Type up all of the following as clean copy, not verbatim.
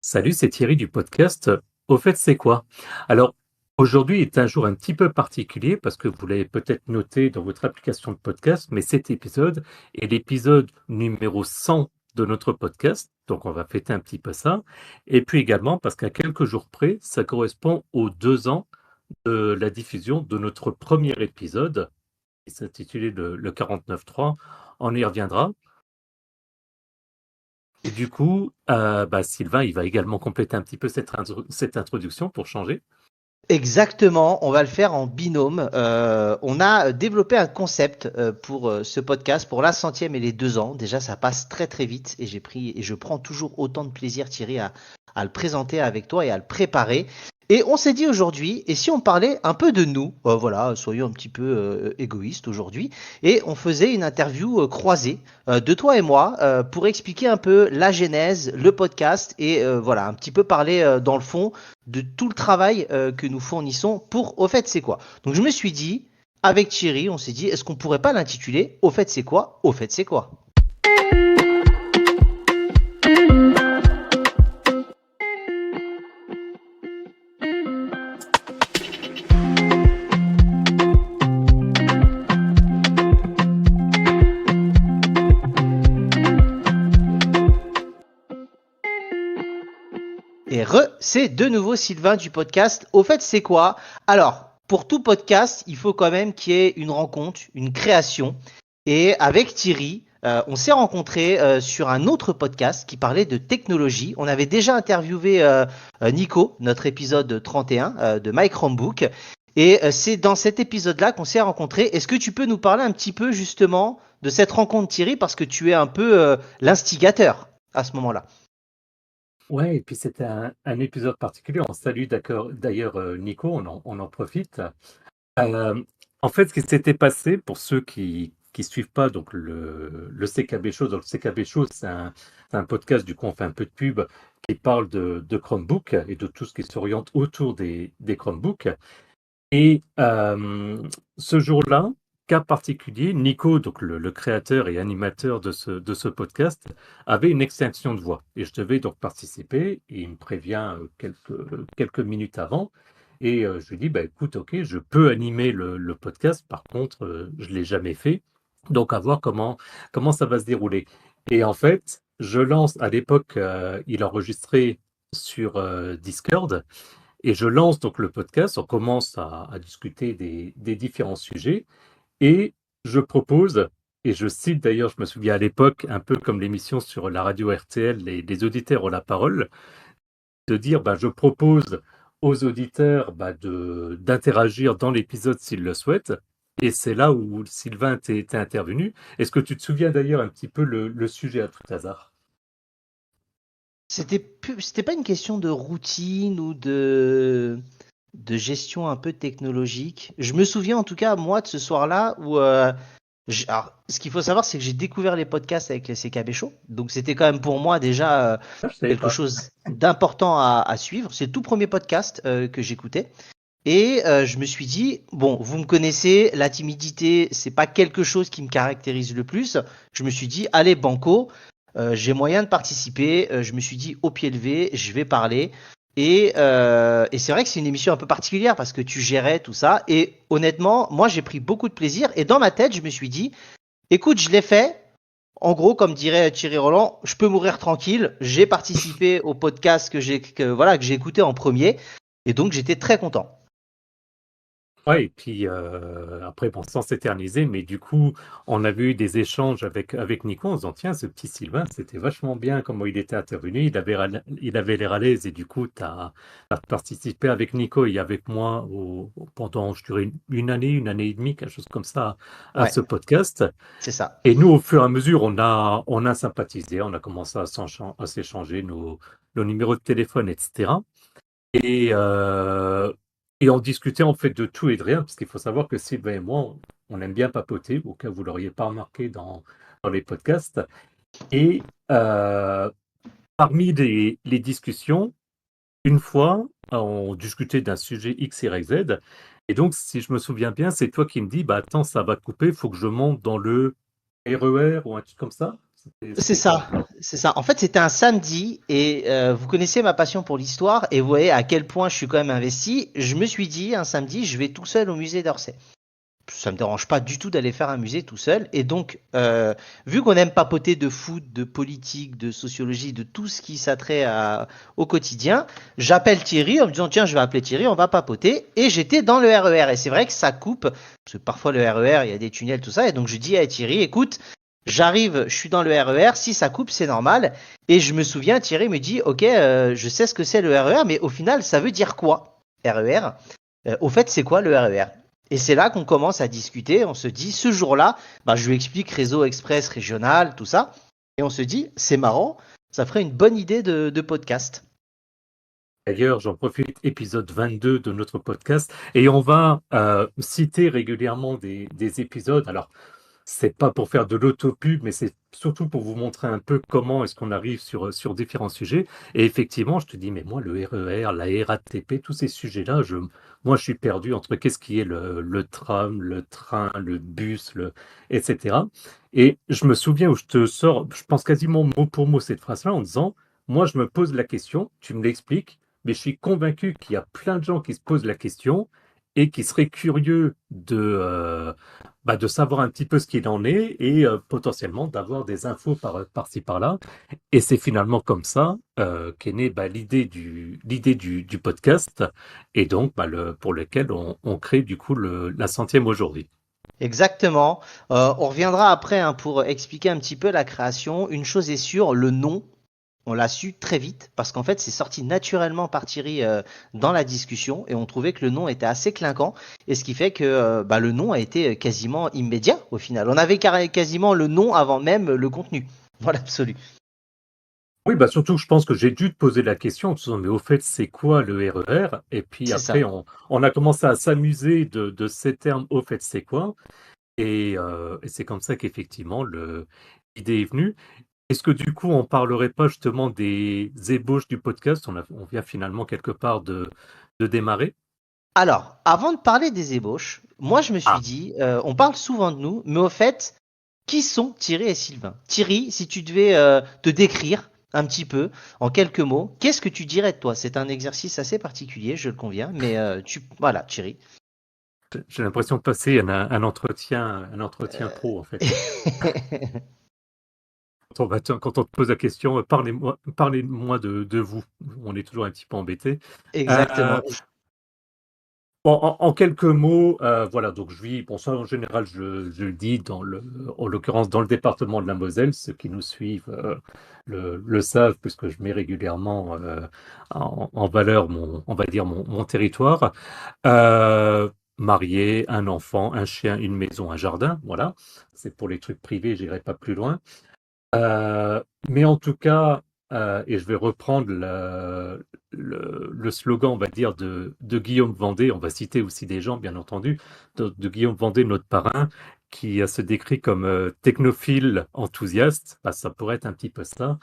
Salut, c'est Thierry du podcast. Au fait, c'est quoi? Alors, aujourd'hui est un jour un petit peu particulier parce que vous l'avez peut-être noté dans votre application de podcast, mais cet épisode est l'épisode numéro 100 de notre podcast. Donc, on va fêter un petit peu ça. Et puis également parce qu'à quelques jours près, ça correspond aux 2 ans de la diffusion de notre premier épisode qui s'intitulait le 49.3. On y reviendra. Et du coup, Sylvain, il va également compléter un petit peu cette introduction pour changer. Exactement, on va le faire en binôme. On a développé un concept pour ce podcast pour la centième et les 2 ans. Déjà, ça passe très très vite et je prends toujours autant de plaisir, Thierry, à le présenter avec toi et à le préparer. Et on s'est dit aujourd'hui, et si on parlait un peu de nous, voilà, soyons un petit peu égoïstes aujourd'hui, et on faisait une interview croisée de toi et moi pour expliquer un peu la genèse, le podcast et voilà, un petit peu parler dans le fond de tout le travail que nous fournissons pour Au fait c'est quoi. Donc je me suis dit, avec Thierry, on s'est dit, est-ce qu'on pourrait pas l'intituler Au fait c'est quoi Au fait c'est quoi. Et c'est de nouveau Sylvain du podcast Au fait c'est quoi. Alors, pour tout podcast, il faut quand même qu'il y ait une rencontre, une création. Et avec Thierry, on s'est rencontrés sur un autre podcast qui parlait de technologie. On avait déjà interviewé Nico, notre épisode 31 de My Chromebook. Et c'est dans cet épisode-là qu'on s'est rencontrés. Est-ce que tu peux nous parler un petit peu justement de cette rencontre, Thierry, parce que tu es un peu l'instigateur à ce moment-là. Ouais, et puis c'était un épisode particulier. On salue d'ailleurs Nico, on en profite. Euh, En fait, ce qui s'était passé, pour ceux qui suivent pas donc le CKB Show, donc le CKB Show, c'est un podcast, du coup, on fait un peu de pub, qui parle de Chromebook et de tout ce qui s'oriente autour des Chromebooks. Et ce jour-là, cas particulier, Nico, donc le créateur et animateur de ce podcast, avait une extinction de voix. Et je devais donc participer. Et il me prévient quelques minutes avant. Et je lui dis, bah, écoute, ok, je peux animer le podcast. Par contre, je ne l'ai jamais fait. Donc, à voir comment ça va se dérouler. Et en fait, je lance, à l'époque, il enregistrait sur Discord. Et je lance donc le podcast, on commence à discuter des différents sujets et je propose, et je cite d'ailleurs, je me souviens à l'époque, un peu comme l'émission sur la radio RTL, les auditeurs ont la parole, de dire je propose aux auditeurs d'interagir dans l'épisode s'ils le souhaitent. Et c'est là où Sylvain était intervenu. Est-ce que tu te souviens d'ailleurs un petit peu le sujet à tout hasard? C'était pas une question de routine ou de gestion un peu technologique. Je me souviens en tout cas, moi, de ce soir-là où. Alors, ce qu'il faut savoir, c'est que j'ai découvert les podcasts avec les CKB Show. Donc, c'était quand même pour moi déjà Ah, je savais quelque pas. chose d'important à suivre. C'est le tout premier podcast que j'écoutais. Et je me suis dit, bon, vous me connaissez, la timidité, c'est pas quelque chose qui me caractérise le plus. Je me suis dit, allez, banco, j'ai moyen de participer. Je me suis dit, au pied levé, je vais parler. Et c'est vrai que c'est une émission un peu particulière parce que tu gérais tout ça. Et honnêtement, moi, j'ai pris beaucoup de plaisir. Et dans ma tête, je me suis dit, écoute, je l'ai fait. En gros, comme dirait Thierry Roland, je peux mourir tranquille. J'ai participé au podcast que j'ai écouté en premier. Et donc, j'étais très content. Ouais, et puis après, bon, sans s'éterniser, mais du coup, on avait eu des échanges avec Nico en se disant, tiens, ce petit Sylvain, c'était vachement bien comment il était intervenu, il avait l'air à l'aise, et du coup, tu as participé avec Nico et avec moi pendant, je dirais, une année et demie, quelque chose comme ça, à Ouais, ce podcast. c'est ça. Et nous, au fur et à mesure, on a sympathisé, on a commencé à s'échanger nos numéros de téléphone, etc. Et, euh, et on discutait en fait de tout et de rien, parce qu'il faut savoir que Sylvain et moi, on aime bien papoter, au cas où vous ne l'auriez pas remarqué dans les podcasts. Et parmi les discussions, une fois, on discutait d'un sujet X, Y, Z. Et donc, si je me souviens bien, c'est toi qui me dis, bah attends, ça va couper, il faut que je monte dans le RER ou un truc comme ça. C'est C'était quoi? ça, c'est ça. En fait, c'était un samedi et vous connaissez ma passion pour l'histoire et vous voyez à quel point je suis quand même investi. Je me suis dit un samedi, je vais tout seul au musée d'Orsay. Ça me dérange pas du tout d'aller faire un musée tout seul. Et donc, vu qu'on aime papoter de foot, de politique, de sociologie, de tout ce qui s'attrait au quotidien, j'appelle Thierry en me disant tiens, je vais appeler Thierry, on va papoter. Et j'étais dans le RER. Et c'est vrai que ça coupe, parce que parfois le RER, il y a des tunnels, tout ça. Et donc je dis à Thierry, écoute, j'arrive, je suis dans le RER, si ça coupe, c'est normal. Et je me souviens, Thierry me dit ok, je sais ce que c'est le RER, mais au final, ça veut dire quoi RER? Au fait, c'est quoi le RER? Et c'est là qu'on commence à discuter. On se dit, ce jour-là, bah, je lui explique réseau express régional, tout ça. Et on se dit, c'est marrant, ça ferait une bonne idée de podcast. D'ailleurs, j'en profite, épisode 22 de notre podcast, et on va citer régulièrement des épisodes. Alors, c'est pas pour faire de l'autopub, mais c'est surtout pour vous montrer un peu comment est-ce qu'on arrive sur différents sujets. Et effectivement, je te dis, mais moi, le RER, la RATP, tous ces sujets-là, moi, je suis perdu entre qu'est-ce qui est le tram, le train, le bus, etc. Et je me souviens où je te sors, je pense quasiment mot pour mot cette phrase-là en disant, moi, je me pose la question, tu me l'expliques, mais je suis convaincu qu'il y a plein de gens qui se posent la question et qui seraient curieux de savoir un petit peu ce qu'il en est et potentiellement d'avoir des infos par-ci par-là. Et c'est finalement comme ça qu'est née l'idée du podcast et donc pour lequel on crée du coup la centième aujourd'hui. Exactement. On reviendra après hein, pour expliquer un petit peu la création. Une chose est sûre, le nom, on l'a su très vite parce qu'en fait, c'est sorti naturellement par Thierry dans la discussion et on trouvait que le nom était assez clinquant et ce qui fait que bah, le nom a été quasiment immédiat au final. On avait quasiment le nom avant même le contenu. Voilà, absolu. Oui, bah surtout, je pense que j'ai dû te poser la question en te disant, mais au fait, c'est quoi le RER? Et puis C'est après, ça. on a commencé à s'amuser de ces termes, au fait, c'est quoi? Et c'est comme ça qu'effectivement, l'idée est venue. Est-ce que du coup, on parlerait pas justement des ébauches du podcast? On vient finalement quelque part de démarrer. Alors, avant de parler des ébauches, moi je me suis Ah, dit, on parle souvent de nous, mais au fait, qui sont Thierry et Sylvain? Thierry, si tu devais te décrire un petit peu en quelques mots, qu'est-ce que tu dirais de toi? C'est un exercice assez particulier, je le conviens, mais voilà, Thierry. j'ai l'impression de passer un entretien pro en fait. Quand on te pose la question, parlez-moi de vous. On est toujours un petit peu embêté. Euh, Exactement. Bon, en quelques mots, voilà, donc je vis, bon ça en général je le dis en l'occurrence dans le département de la Moselle, ceux qui nous suivent le savent puisque je mets régulièrement en valeur on va dire mon territoire. Euh, Marié, un enfant, un chien, une maison, un jardin, voilà, c'est pour les trucs privés, j'irai pas plus loin. Mais en tout cas, et je vais reprendre le slogan, on va dire, de Guillaume Vendée, on va citer aussi des gens, bien entendu, de Guillaume Vendée, notre parrain, qui se décrit comme technophile enthousiaste. Bah, ça pourrait être un petit peu ça.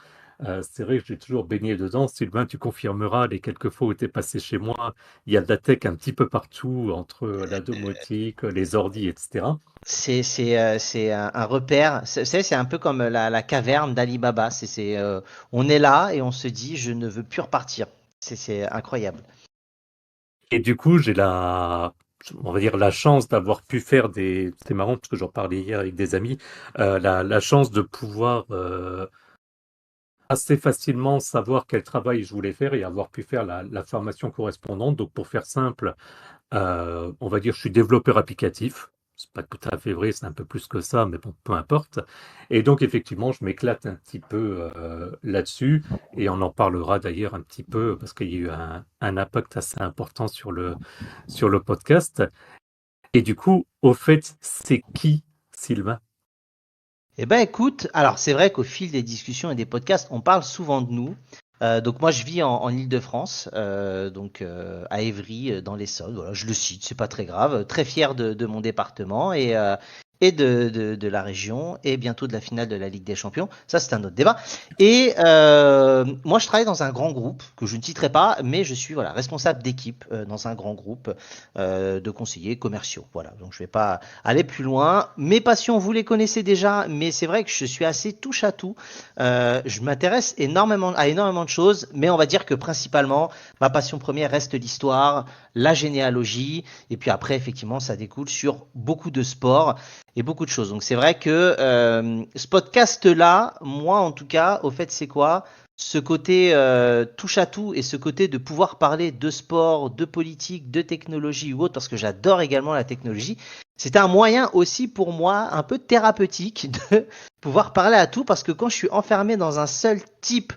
C'est vrai que j'ai toujours baigné dedans. Sylvain, tu confirmeras, les quelques fois où tu es passé chez moi, il y a de la tech un petit peu partout, entre la domotique, les ordis, etc. C'est un repère. C'est un peu comme la caverne d'Ali Baba. On est là et on se dit, je ne veux plus repartir. C'est incroyable. Et du coup, on va dire la chance d'avoir pu faire c'est marrant parce que j'en parlais hier avec des amis, la chance de pouvoir assez facilement savoir quel travail je voulais faire et avoir pu faire la formation correspondante. Donc, pour faire simple, on va dire, je suis développeur applicatif. C'est pas tout à fait vrai, c'est un peu plus que ça, mais bon, peu importe. Et donc, effectivement, je m'éclate un petit peu là-dessus, et on en parlera d'ailleurs un petit peu parce qu'il y a eu un impact assez important sur le podcast. Et du coup, au fait, c'est qui Sylvain? Eh ben écoute, alors c'est vrai qu'au fil des discussions et des podcasts, on parle souvent de nous. Donc moi je vis en Île-de-France, donc à Évry, dans l'Essonne. Voilà, je le cite, c'est pas très grave. Très fier de mon département et de la région et bientôt de la finale de la Ligue des Champions. Ça, c'est un autre débat. Et moi, je travaille dans un grand groupe que je ne citerai pas, mais je suis voilà, responsable d'équipe dans un grand groupe de conseillers commerciaux. Voilà, donc je ne vais pas aller plus loin. Mes passions, vous les connaissez déjà, mais c'est vrai que je suis assez touche à tout. Je m'intéresse à énormément de choses, mais on va dire que principalement, ma passion première reste l'histoire, la généalogie, et puis après, effectivement, ça découle sur beaucoup de sports et beaucoup de choses. Donc c'est vrai que ce podcast-là, moi en tout cas, au fait, c'est quoi? Ce côté touche à tout et ce côté de pouvoir parler de sport, de politique, de technologie ou autre, parce que j'adore également la technologie, c'est un moyen aussi pour moi un peu thérapeutique de pouvoir parler à tout, parce que quand je suis enfermé dans un seul type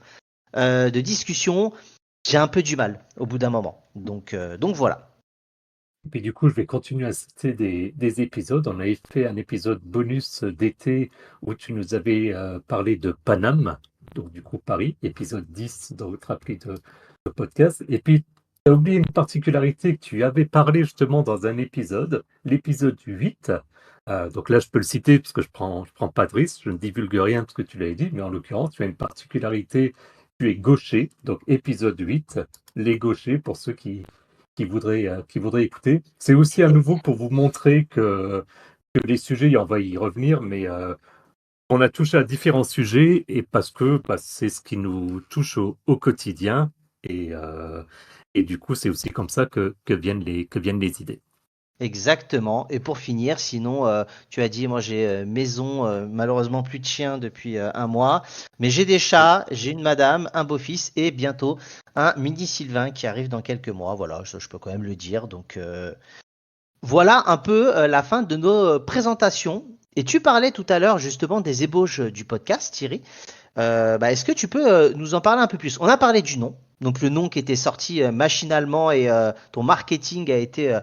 de discussion, j'ai un peu du mal au bout d'un moment. Donc voilà. Et puis du coup, je vais continuer à citer des épisodes. On avait fait un épisode bonus d'été où tu nous avais parlé de Paname, donc du coup Paris, épisode 10 dans votre appli de podcast. Et puis, tu as oublié une particularité que tu avais parlé justement dans un épisode, l'épisode 8. Donc là, je peux le citer parce que je prends pas de risque, je ne divulgue rien de ce que tu l'avais dit, mais en l'occurrence, tu as une particularité, tu es gaucher, donc épisode 8, les gauchers, pour ceux qui voudraient écouter. C'est aussi à nouveau pour vous montrer que les sujets, on va y revenir, mais on a touché à différents sujets et parce que bah, c'est ce qui nous touche au quotidien et du coup, c'est aussi comme ça que viennent les idées. Exactement. Et pour finir, sinon, tu as dit, moi j'ai maison, malheureusement plus de chien depuis un mois, mais j'ai des chats, j'ai une madame, un beau-fils et bientôt un mini Sylvain qui arrive dans quelques mois. Voilà, ça, je peux quand même le dire. Donc voilà un peu la fin de nos présentations. Et tu parlais tout à l'heure justement des ébauches du podcast, Thierry. Bah, est-ce que tu peux nous en parler un peu plus? On a parlé du nom, donc le nom qui était sorti machinalement et ton marketing a été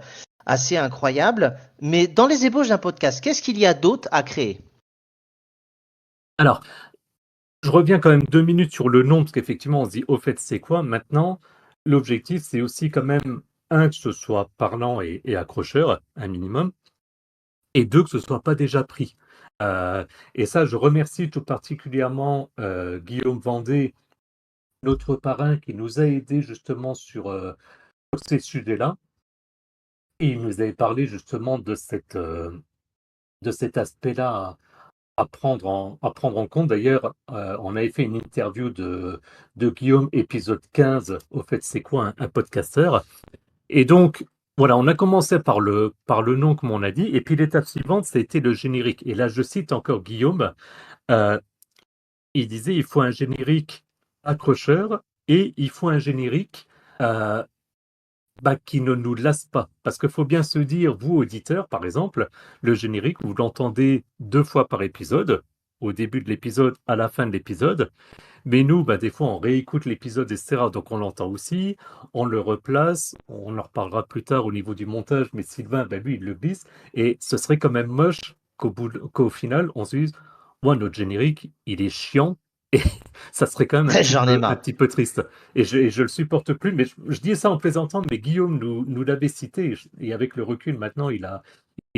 assez incroyable. Mais dans les ébauches d'un podcast, qu'est-ce qu'il y a d'autre à créer? Alors, je reviens quand même 2 minutes sur le nom, parce qu'effectivement, on se dit, au fait, c'est quoi? Maintenant, l'objectif, c'est aussi quand même, un, que ce soit parlant et accrocheur, un minimum, et deux, que ce soit pas déjà pris. Et ça, je remercie tout particulièrement Guillaume Vendée, notre parrain, qui nous a aidés justement sur ces sujets-là. Et il nous avait parlé justement de cet aspect-là à prendre en compte. D'ailleurs, on avait fait une interview de Guillaume, épisode 15, au fait, c'est quoi un podcasteur? Et donc, voilà, on a commencé par le nom, comme on a dit, et puis l'étape suivante, ça a été le générique. Et là, je cite encore Guillaume, euh, il disait, il faut un générique accrocheur et il faut un générique euh, bah, qui ne nous lasse pas. Parce qu'il faut bien se dire, vous, auditeurs, par exemple, le générique, vous l'entendez 2 fois par épisode, au début de l'épisode, à la fin de l'épisode. Mais nous, bah, des fois, on réécoute l'épisode, etc. Donc, on l'entend aussi, on le replace, on en reparlera plus tard au niveau du montage, mais Sylvain, bah, lui, il le glisse. Et ce serait quand même moche qu'au final, on se dise, ouais, notre générique, il est chiant. Et ça serait quand même un petit J'en ai peu, un marre. petit peu triste. Et je le supporte plus, mais je dis ça en plaisantant, mais Guillaume nous l'avait cité, et avec le recul maintenant, il a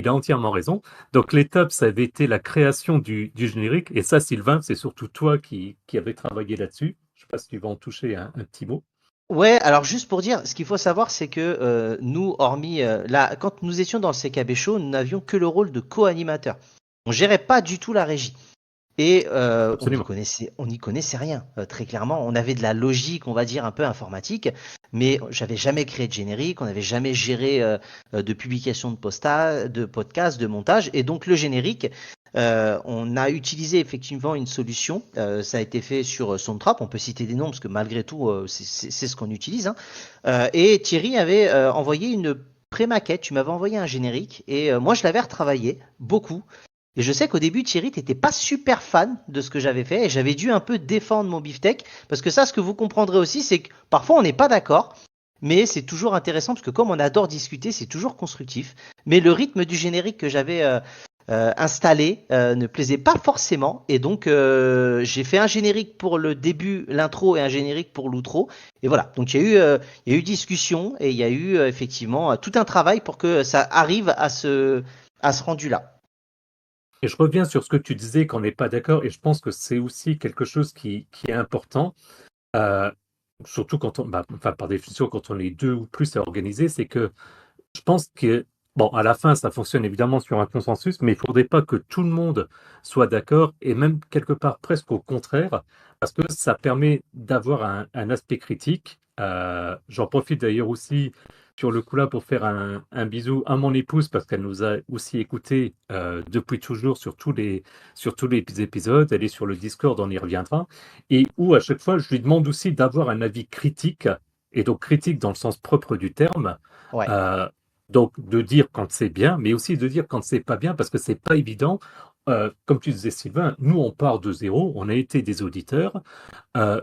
entièrement raison. Donc l'étape, ça avait été la création du générique. Et ça, Sylvain, c'est surtout toi qui avais travaillé là-dessus. Je ne sais pas si tu vas en toucher un petit mot. Ouais, alors juste pour dire, ce qu'il faut savoir, c'est que nous, hormis là, quand nous étions dans le CKB Show, nous n'avions que le rôle de co-animateur. On gérait pas du tout la régie. Et Absolument. on n'y connaissait rien, très clairement. On avait de la logique, on va dire, un peu informatique, mais j'avais jamais créé de générique, on n'avait jamais géré de publication de podcast, de montage. Et donc le générique, on a utilisé effectivement une solution. Ça a été fait sur Soundtrap. On peut citer des noms parce que malgré tout, c'est ce qu'on utilise, hein. Et Thierry avait envoyé une pré-maquette. Tu m'avais envoyé un générique et moi je l'avais retravaillé beaucoup. Et je sais qu'au début, Thierry, t'étais pas super fan de ce que j'avais fait et j'avais dû un peu défendre mon beefsteak parce que ça, ce que vous comprendrez aussi, c'est que parfois on n'est pas d'accord, mais c'est toujours intéressant parce que comme on adore discuter, c'est toujours constructif. Mais le rythme du générique que j'avais installé ne plaisait pas forcément et donc j'ai fait un générique pour le début, l'intro et un générique pour l'outro. Et voilà, donc il y a eu discussion et il y a eu effectivement tout un travail pour que ça arrive à ce rendu-là. Et je reviens sur ce que tu disais qu'on n'est pas d'accord, et je pense que c'est aussi quelque chose qui est important, euh, surtout quand enfin, par définition, quand on est deux ou plus à organiser, c'est que je pense que, bon, à la fin, ça fonctionne évidemment sur un consensus, mais il ne faudrait pas que tout le monde soit d'accord, et même quelque part presque au contraire, parce que ça permet d'avoir un aspect critique. J'en profite d'ailleurs aussi sur le coup là pour faire un bisou à mon épouse, parce qu'elle nous a aussi écoutés depuis toujours sur tous les épisodes. Elle est sur le Discord, on y reviendra, et où à chaque fois, je lui demande aussi d'avoir un avis critique, et donc critique dans le sens propre du terme. Ouais, Euh, donc, de dire quand c'est bien, mais aussi de dire quand c'est pas bien, parce que c'est pas évident. Comme tu disais, Sylvain, nous, on part de zéro, on a été des auditeurs. Euh,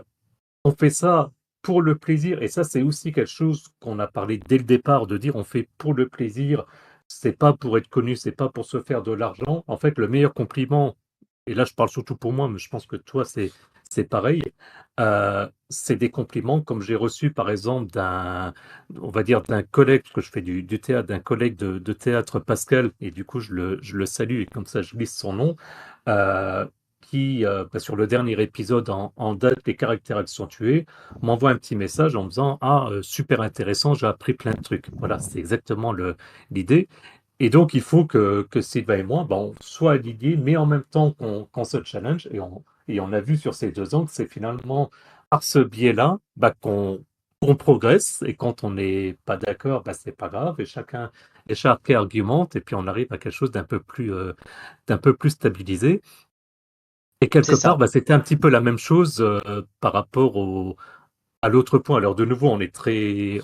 on fait ça pour le plaisir, et ça, c'est aussi quelque chose qu'on a parlé dès le départ, de dire on fait pour le plaisir, c'est pas pour être connu, c'est pas pour se faire de l'argent. En fait, le meilleur compliment, et là je parle surtout pour moi, mais je pense que toi c'est pareil, c'est des compliments comme j'ai reçu par exemple on va dire d'un collègue, parce que je fais du théâtre, d'un collègue de théâtre, Pascal, et du coup je le salue, et comme ça je glisse son nom, euh, sur le dernier épisode en date, les caractères accentués, m'envoie un petit message en me disant: Ah, super intéressant, j'ai appris plein de trucs. Voilà, c'est exactement l'idée. Et donc, il faut que Sylvain et moi, ben, on soit alignés, mais en même temps qu'on se challenge. Et on a vu sur ces 2 ans que c'est finalement par ce biais-là qu'on progresse. Et quand on n'est pas d'accord, ben, c'est pas grave. Et chacun argumente. Et puis, on arrive à quelque chose d'un peu plus stabilisé. Et quelque c'est ça. part, bah, c'était un petit peu la même chose par rapport à l'autre point. Alors de nouveau, on est très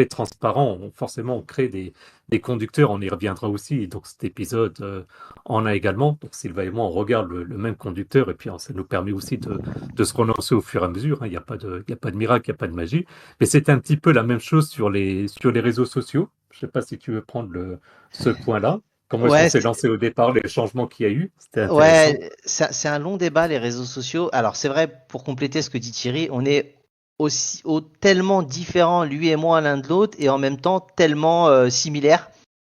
transparent. Forcément, on crée des conducteurs. On y reviendra aussi. Donc cet épisode en a également. Donc Sylvain et moi, on regarde le même conducteur, et puis ça nous permet aussi de se relancer au fur et à mesure, hein. Il y a pas de miracle, il n'y a pas de magie. Mais c'est un petit peu la même chose sur les réseaux sociaux. Je ne sais pas si tu veux prendre ce point-là. Comment est-ce qu'on Ouais, s'est lancé au départ, les changements qu'il y a eu? C'était intéressant. ouais, c'est un long débat, les réseaux sociaux. Alors, c'est vrai, pour compléter ce que dit Thierry, on est tellement différents, lui et moi, l'un de l'autre, et en même temps tellement similaires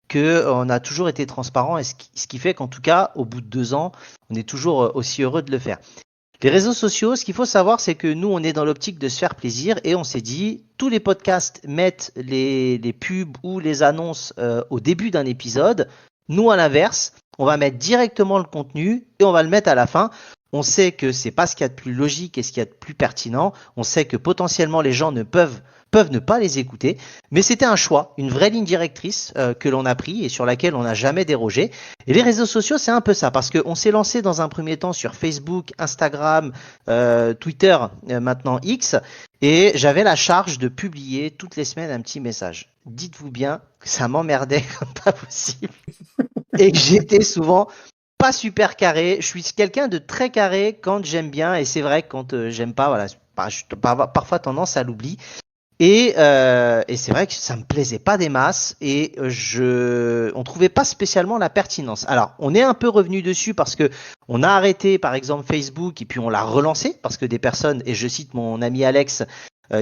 que on a toujours été transparents, et ce qui fait qu'en tout cas, au bout de 2 ans, on est toujours aussi heureux de le faire. Les réseaux sociaux, ce qu'il faut savoir, c'est que nous, on est dans l'optique de se faire plaisir, et on s'est dit, tous les podcasts mettent les pubs ou les annonces au début d'un épisode. Nous, à l'inverse, on va mettre directement le contenu et on va le mettre à la fin. On sait que c'est pas ce qu'il y a de plus logique et ce qu'il y a de plus pertinent. On sait que potentiellement les gens peuvent ne pas les écouter, mais c'était un choix, une vraie ligne directrice que l'on a pris et sur laquelle on n'a jamais dérogé. Et les réseaux sociaux, c'est un peu ça, parce qu'on s'est lancé dans un premier temps sur Facebook, Instagram, Twitter, maintenant X, et j'avais la charge de publier toutes les semaines un petit message. Dites-vous bien que ça m'emmerdait comme pas possible, et que j'étais souvent pas super carré. Je suis quelqu'un de très carré quand j'aime bien, et c'est vrai que quand j'aime pas, voilà, je parfois tendance à l'oubli. Et c'est vrai que ça me plaisait pas des masses, et on trouvait pas spécialement la pertinence. Alors, on est un peu revenu dessus parce que on a arrêté, par exemple, Facebook, et puis on l'a relancé parce que des personnes, et je cite mon ami Alex,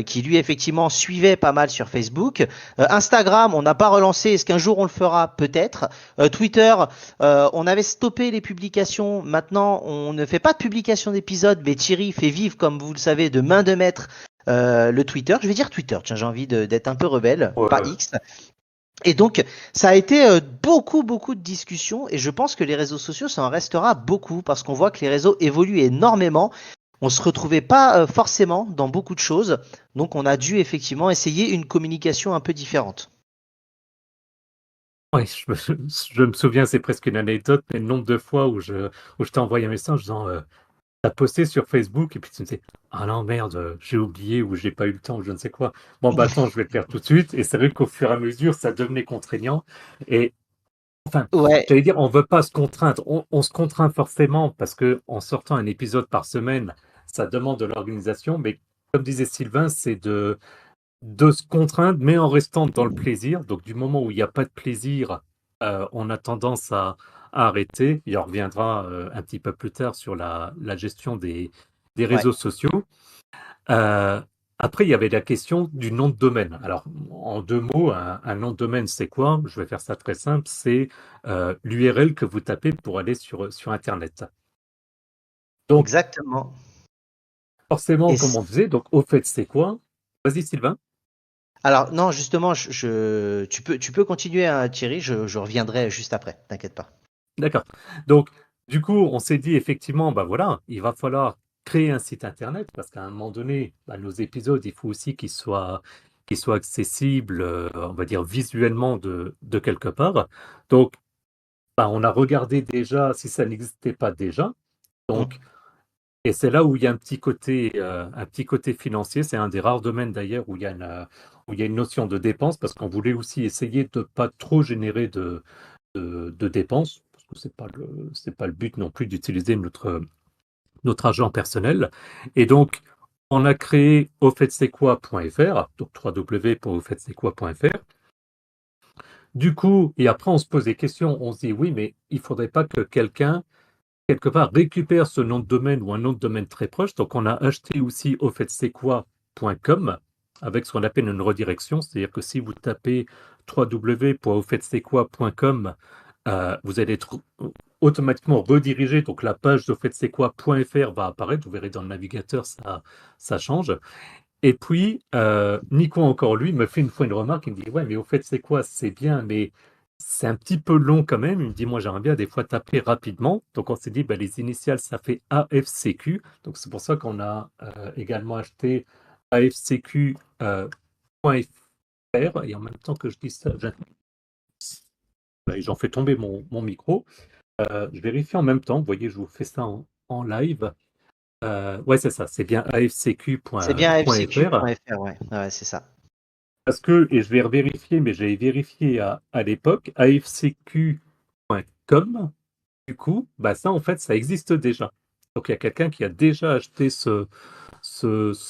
qui lui effectivement suivait pas mal sur Facebook. Instagram, on n'a pas relancé. Est-ce qu'un jour on le fera? Peut-être. Twitter, on avait stoppé les publications. Maintenant, on ne fait pas de publication d'épisodes, mais Thierry fait vivre, comme vous le savez, de main de maître le Twitter. Je vais dire Twitter, tiens, j'ai envie d'être un peu rebelle, pas Ouais. X. Et donc, ça a été beaucoup de discussions, et je pense que les réseaux sociaux, ça en restera beaucoup parce qu'on voit que les réseaux évoluent énormément. On se retrouvait pas forcément dans beaucoup de choses, donc on a dû effectivement essayer une communication un peu différente. Ouais, je me souviens, c'est presque une anecdote, mais le nombre de fois où je t'ai envoyé un message disant t'as posté sur Facebook, et puis tu me disais: Ah non, merde, j'ai oublié, ou j'ai pas eu le temps, ou je ne sais quoi. Bon, bah attends, je vais le faire tout de suite. Et c'est vrai qu'au fur et à mesure, ça devenait contraignant. Et enfin, Ouais, j'allais dire, on veut pas se contraindre. On se contraint forcément parce que en sortant un épisode par semaine, ça demande de l'organisation. Mais comme disait Sylvain, c'est de se contraindre, mais en restant dans le plaisir. Donc, du moment où il n'y a pas de plaisir, on a tendance à arrêter. Il en reviendra un petit peu plus tard sur la gestion des ouais, réseaux sociaux. Euh, Après, il y avait la question du nom de domaine. Alors, en deux mots, un nom de domaine, c'est quoi? Je vais faire ça très simple, c'est l'URL que vous tapez pour aller sur Internet. Donc, Exactement. forcément, Et comme c- on disait, donc au fait, c'est quoi? Vas-y, Sylvain. alors non, justement, tu peux continuer, hein, Thierry. Je reviendrai juste après. T'inquiète pas. D'accord. Donc, du coup, on s'est dit effectivement, bah voilà, il va falloir créer un site internet parce qu'à un moment donné, bah, nos épisodes, il faut aussi qu'ils soient accessibles, on va dire visuellement de quelque part. Donc, bah, on a regardé déjà si ça n'existait pas déjà. Mm. Donc, et c'est là où il y a un petit côté financier. C'est un des rares domaines d'ailleurs où il y a une notion de dépense parce qu'on voulait aussi essayer de pas trop générer de dépenses, parce que c'est pas le but non plus d'utiliser notre argent personnel. Et donc, on a créé auffaitc'estquoi.fr, donc www.auffaitc'estquoi.fr. Du coup, et après, on se pose des questions, on se dit, oui, mais il faudrait pas que quelqu'un, quelque part, récupère ce nom de domaine ou un nom de domaine très proche. Donc, on a acheté aussi auffaitc'estquoi.com avec ce qu'on appelle une redirection, c'est-à-dire que si vous tapez www.auffaitc'estquoi.com, vous allez être automatiquement redirigé. Donc la page de faites-c'est-quoi.fr va apparaître. Vous verrez dans le navigateur, ça change. Et puis, Nico, encore lui, me fait une fois une remarque. Il me dit, ouais, mais au fait, c'est quoi? C'est bien, mais c'est un petit peu long quand même. Il me dit, moi, j'aimerais bien des fois taper rapidement. Donc on s'est dit, bah, les initiales, ça fait AFCQ. Donc c'est pour ça qu'on a également acheté AFCQ.fr. Et en même temps que je dis ça, j'en fais tomber mon micro. Je vérifie en même temps. Vous voyez, je vous fais ça en live. Ouais, c'est ça. C'est bien C'est bien afcq.fr. fcq.fr, ouais. Ouais, c'est ça. Parce que, et je vais revérifier, mais j'avais vérifié à l'époque, afcq.com, du coup, bah ça, en fait, ça existe déjà. Donc, il y a quelqu'un qui a déjà acheté ce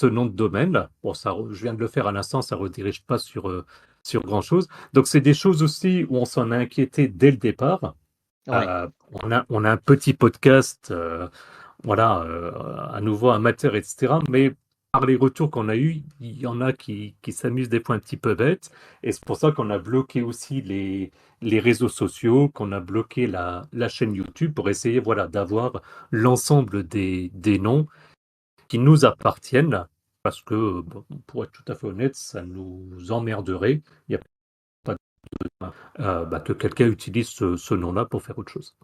nom de domaine. Bon, ça, je viens de le faire à l'instant, ça ne redirige pas sur grand-chose. Donc, c'est des choses aussi où on s'en a inquiété dès le départ. Ouais. On a un petit podcast, voilà, à nouveau amateur, etc. Mais par les retours qu'on a eus, il y en a qui s'amusent des fois un petit peu bêtes. Et c'est pour ça qu'on a bloqué aussi les réseaux sociaux, qu'on a bloqué la chaîne YouTube pour essayer, voilà, d'avoir l'ensemble des noms qui nous appartiennent. Parce que, bon, pour être tout à fait honnête, ça nous emmerderait. Il n'y a pas bah, que quelqu'un utilise ce nom-là pour faire autre chose.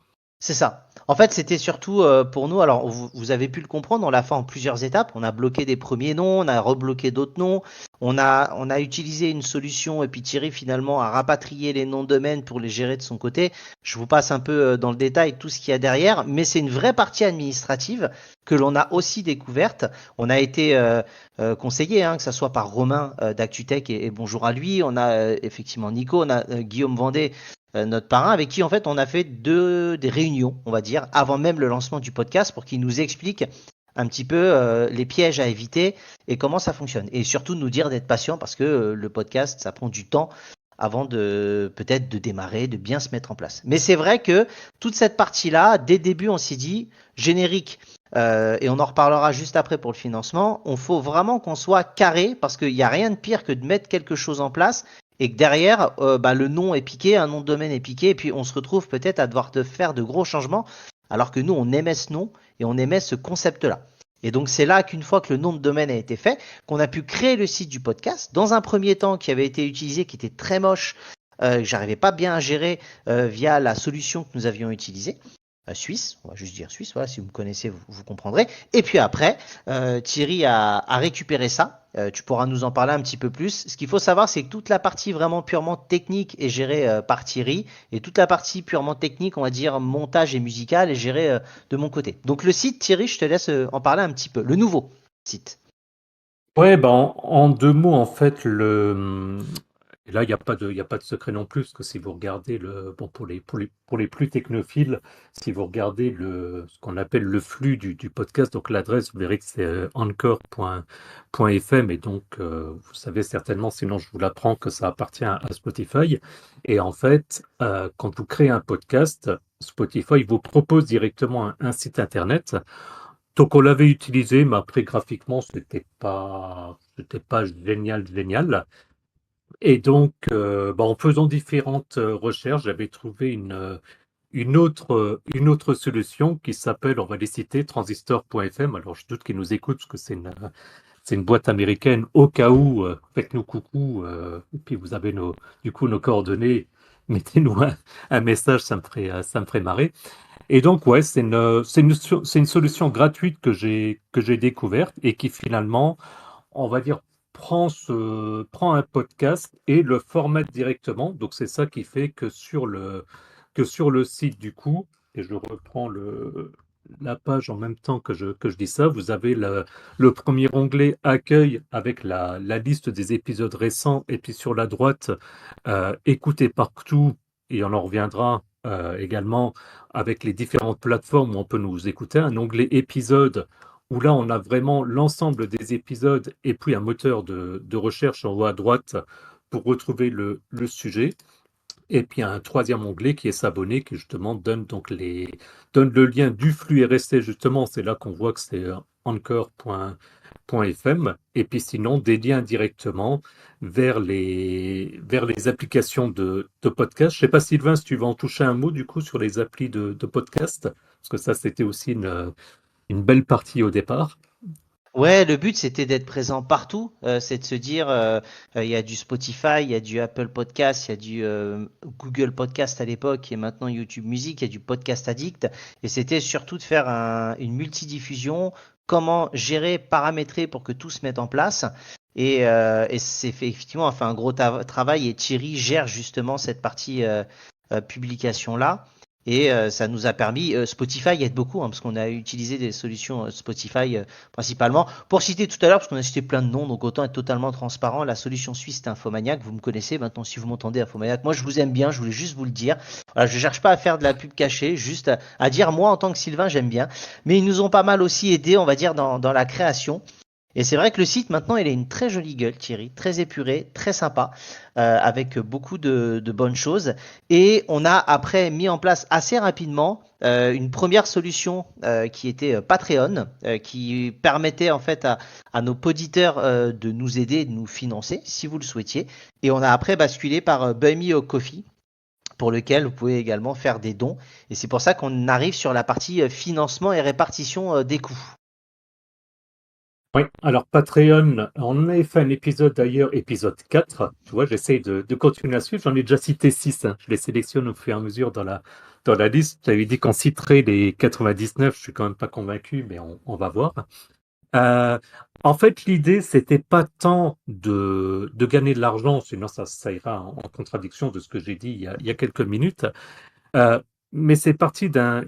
C'est ça. En fait, c'était surtout pour nous. Alors, vous avez pu le comprendre, on l'a fait en plusieurs étapes. On a bloqué des premiers noms, on a rebloqué d'autres noms. On a utilisé une solution et puis Thierry finalement a rapatrié les noms de domaine pour les gérer de son côté. Je vous passe un peu dans le détail tout ce qu'il y a derrière, mais c'est une vraie partie administrative que l'on a aussi découverte. On a été conseillé, hein, que ce soit par Romain d'ActuTech et bonjour à lui. On a effectivement Nico, on a Guillaume Vendée, notre parrain, avec qui en fait on a fait des réunions, on va dire, avant même le lancement du podcast pour qu'il nous explique un petit peu les pièges à éviter et comment ça fonctionne. Et surtout nous dire d'être patient parce que le podcast, ça prend du temps avant de peut-être de démarrer, de bien se mettre en place. Mais c'est vrai que toute cette partie-là, dès le début, on s'est dit, générique, et on en reparlera juste après pour le financement, on faut vraiment qu'on soit carré parce qu'il n'y a rien de pire que de mettre quelque chose en place et que derrière, bah, le nom est piqué, un nom de domaine est piqué, et puis on se retrouve peut-être à devoir faire de gros changements, alors que nous, on aimait ce nom et on aimait ce concept-là. Et donc c'est là qu'une fois que le nom de domaine a été fait, qu'on a pu créer le site du podcast, dans un premier temps qui avait été utilisé, qui était très moche, que j'arrivais pas bien à gérer via la solution que nous avions utilisée. Suisse, on va juste dire Suisse, voilà, si vous me connaissez, vous comprendrez. Et puis après, Thierry a récupéré ça. Tu pourras nous en parler un petit peu plus. Ce qu'il faut savoir, c'est que toute la partie vraiment purement technique est gérée par Thierry, et toute la partie purement technique, on va dire montage et musical, est gérée de mon côté. Donc le site, Thierry, je te laisse en parler un petit peu. Le nouveau site. Ouais, bah en deux mots, en fait, et là, il y a pas de secret non plus, parce que si vous regardez bon, pour les plus technophiles, si vous regardez ce qu'on appelle le flux du podcast, donc l'adresse, vous verrez que c'est anchor.fm, et donc, vous savez certainement, sinon je vous l'apprends, que ça appartient à Spotify. Et en fait, quand vous créez un podcast, Spotify vous propose directement un site internet. Donc on l'avait utilisé, mais après graphiquement, c'était pas génial, génial. Et donc, en faisant différentes recherches, j'avais trouvé une autre solution qui s'appelle, on va les citer, transistor.fm. Alors, je doute qu'ils nous écoutent parce que c'est une boîte américaine. Au cas où, faites-nous coucou, et puis vous avez du coup, nos coordonnées. Mettez-nous un message, ça me ferait marrer. Et donc, ouais, c'est une solution gratuite que j'ai découverte et qui finalement, on va dire, prend un podcast et le formate directement. Donc, c'est ça qui fait que sur le site, du coup, et je reprends la page en même temps que je dis ça, vous avez le premier onglet accueil avec la liste des épisodes récents, et puis sur la droite, écoutez partout, et on en reviendra également avec les différentes plateformes où on peut nous écouter, un onglet épisode où là on a vraiment l'ensemble des épisodes et puis un moteur de recherche en haut à droite pour retrouver le sujet. Et puis un troisième onglet qui est s'abonner, qui justement donne le lien du flux RSS, justement, c'est là qu'on voit que c'est anchor.fm, et puis sinon des liens directement vers les applications de podcast. Je sais pas, Sylvain, si tu veux en toucher un mot du coup sur les applis de podcast, parce que ça c'était aussi une belle partie au départ. Ouais, le but c'était d'être présent partout. C'est de se dire, il y a du Spotify, il y a du Apple Podcast, il y a du Google Podcast à l'époque et maintenant YouTube Music, il y a du Podcast Addict. Et c'était surtout de faire une multidiffusion, comment gérer, paramétrer pour que tout se mette en place. Et c'est fait, effectivement, on fait un gros travail et Thierry gère justement cette partie publication-là. Et ça nous a permis, Spotify aide beaucoup, hein, parce qu'on a utilisé des solutions Spotify principalement. Pour citer tout à l'heure, parce qu'on a cité plein de noms, donc autant être totalement transparent, la solution suisse c'est Infomaniac, vous me connaissez maintenant si vous m'entendez Infomaniac, moi je vous aime bien, je voulais juste vous le dire. Voilà, je cherche pas à faire de la pub cachée, juste à dire moi en tant que Sylvain j'aime bien. Mais ils nous ont pas mal aussi aidé, on va dire, dans la création. Et c'est vrai que le site maintenant il a une très jolie gueule Thierry, très épuré, très sympa, avec beaucoup de bonnes choses. Et on a après mis en place assez rapidement une première solution qui était Patreon, qui permettait en fait à nos poditeurs de nous aider, de nous financer si vous le souhaitiez. Et on a après basculé par Buy Me a Coffee, pour lequel vous pouvez également faire des dons. Et c'est pour ça qu'on arrive sur la partie financement et répartition des coûts. Oui, alors Patreon, on en avait fait un épisode d'ailleurs, épisode 4. Tu vois, j'essaye de continuer à suivre. J'en ai déjà cité 6. Je les sélectionne au fur et à mesure dans la liste. J'avais dit qu'on citerait les 99. Je suis quand même pas convaincu, mais on va voir. Euh, En fait, l'idée, c'était pas tant de gagner de l'argent, sinon ça ira en contradiction de ce que j'ai dit il y a quelques minutes. Euh, mais c'est parti d'un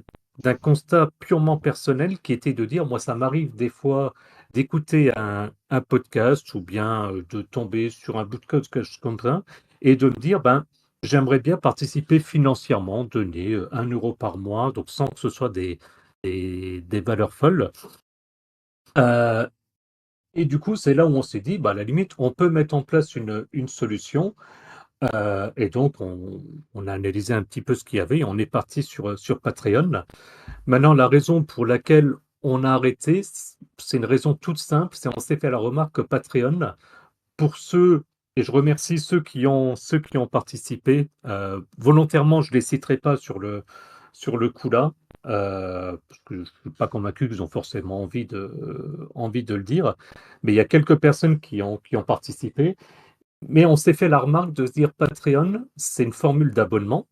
constat purement personnel qui était de dire, moi, ça m'arrive des fois d'écouter un podcast ou bien de tomber sur un bout de code que je comprends et de me dire, ben, j'aimerais bien participer financièrement, donner 1 euro par mois, donc sans que ce soit des valeurs folles. Euh, et du coup, c'est là où on s'est dit, bah, à la limite, on peut mettre en place une solution. Et donc, on a analysé un petit peu ce qu'il y avait et on est parti sur Patreon. Maintenant, la raison pour laquelle on a arrêté, c'est une raison toute simple, c'est on s'est fait la remarque que Patreon, pour ceux, et je remercie ceux qui ont participé, volontairement, je ne les citerai pas sur le coup là, parce que je ne suis pas convaincu qu'ils ont forcément envie de le dire, mais il y a quelques personnes qui ont participé. Mais on s'est fait la remarque de se dire Patreon, c'est une formule d'abonnement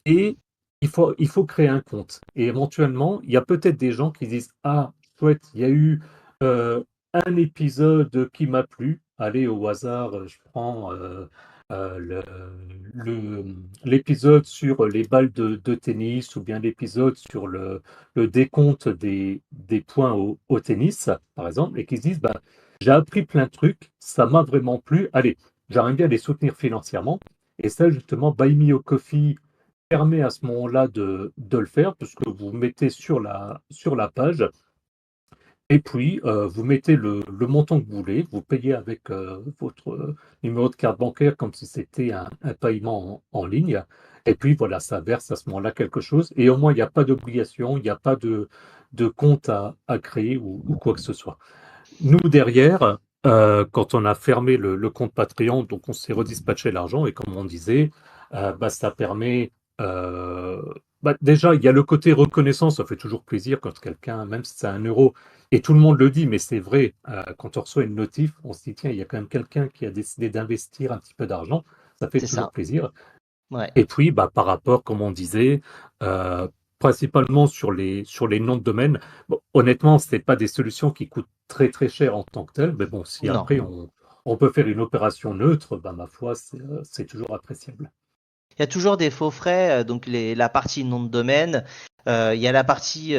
et il faut créer un compte. Et éventuellement, il y a peut-être des gens qui disent ah, chouette, il y a eu un épisode qui m'a plu. Allez, au hasard, je prends euh, le- l'épisode sur les balles de tennis ou bien l'épisode sur le décompte des points au tennis, par exemple, et qui se disent bah, j'ai appris plein de trucs, ça m'a vraiment plu. Allez, j'aimerais bien les soutenir financièrement. Et ça, justement, Buy Me a Coffee permet à ce moment-là de le faire, puisque vous mettez sur la page, et puis vous mettez le montant que vous voulez, vous payez avec votre numéro de carte bancaire comme si c'était un paiement en ligne, et puis voilà, ça verse à ce moment-là quelque chose, et au moins il n'y a pas d'obligation, il n'y a pas de compte à créer ou quoi que ce soit. Nous, derrière, quand on a fermé le compte Patreon, donc on s'est redispatché l'argent et comme on disait, ça permet. euh, Déjà, il y a le côté reconnaissance, ça fait toujours plaisir quand quelqu'un, même si c'est 1 euro, et tout le monde le dit, mais c'est vrai, quand on reçoit une notif, on se dit, tiens, il y a quand même quelqu'un qui a décidé d'investir un petit peu d'argent, ça fait C'est toujours ça. plaisir. Ouais. Et puis, par rapport, comme on disait, euh, principalement sur les noms de domaine, bon, honnêtement, ce n'est pas des solutions qui coûtent très très cher en tant que telles, mais bon, si Non. après on peut faire une opération neutre, ma foi, c'est toujours appréciable. Il y a toujours des faux frais, donc la partie nom de domaine. Il y a la partie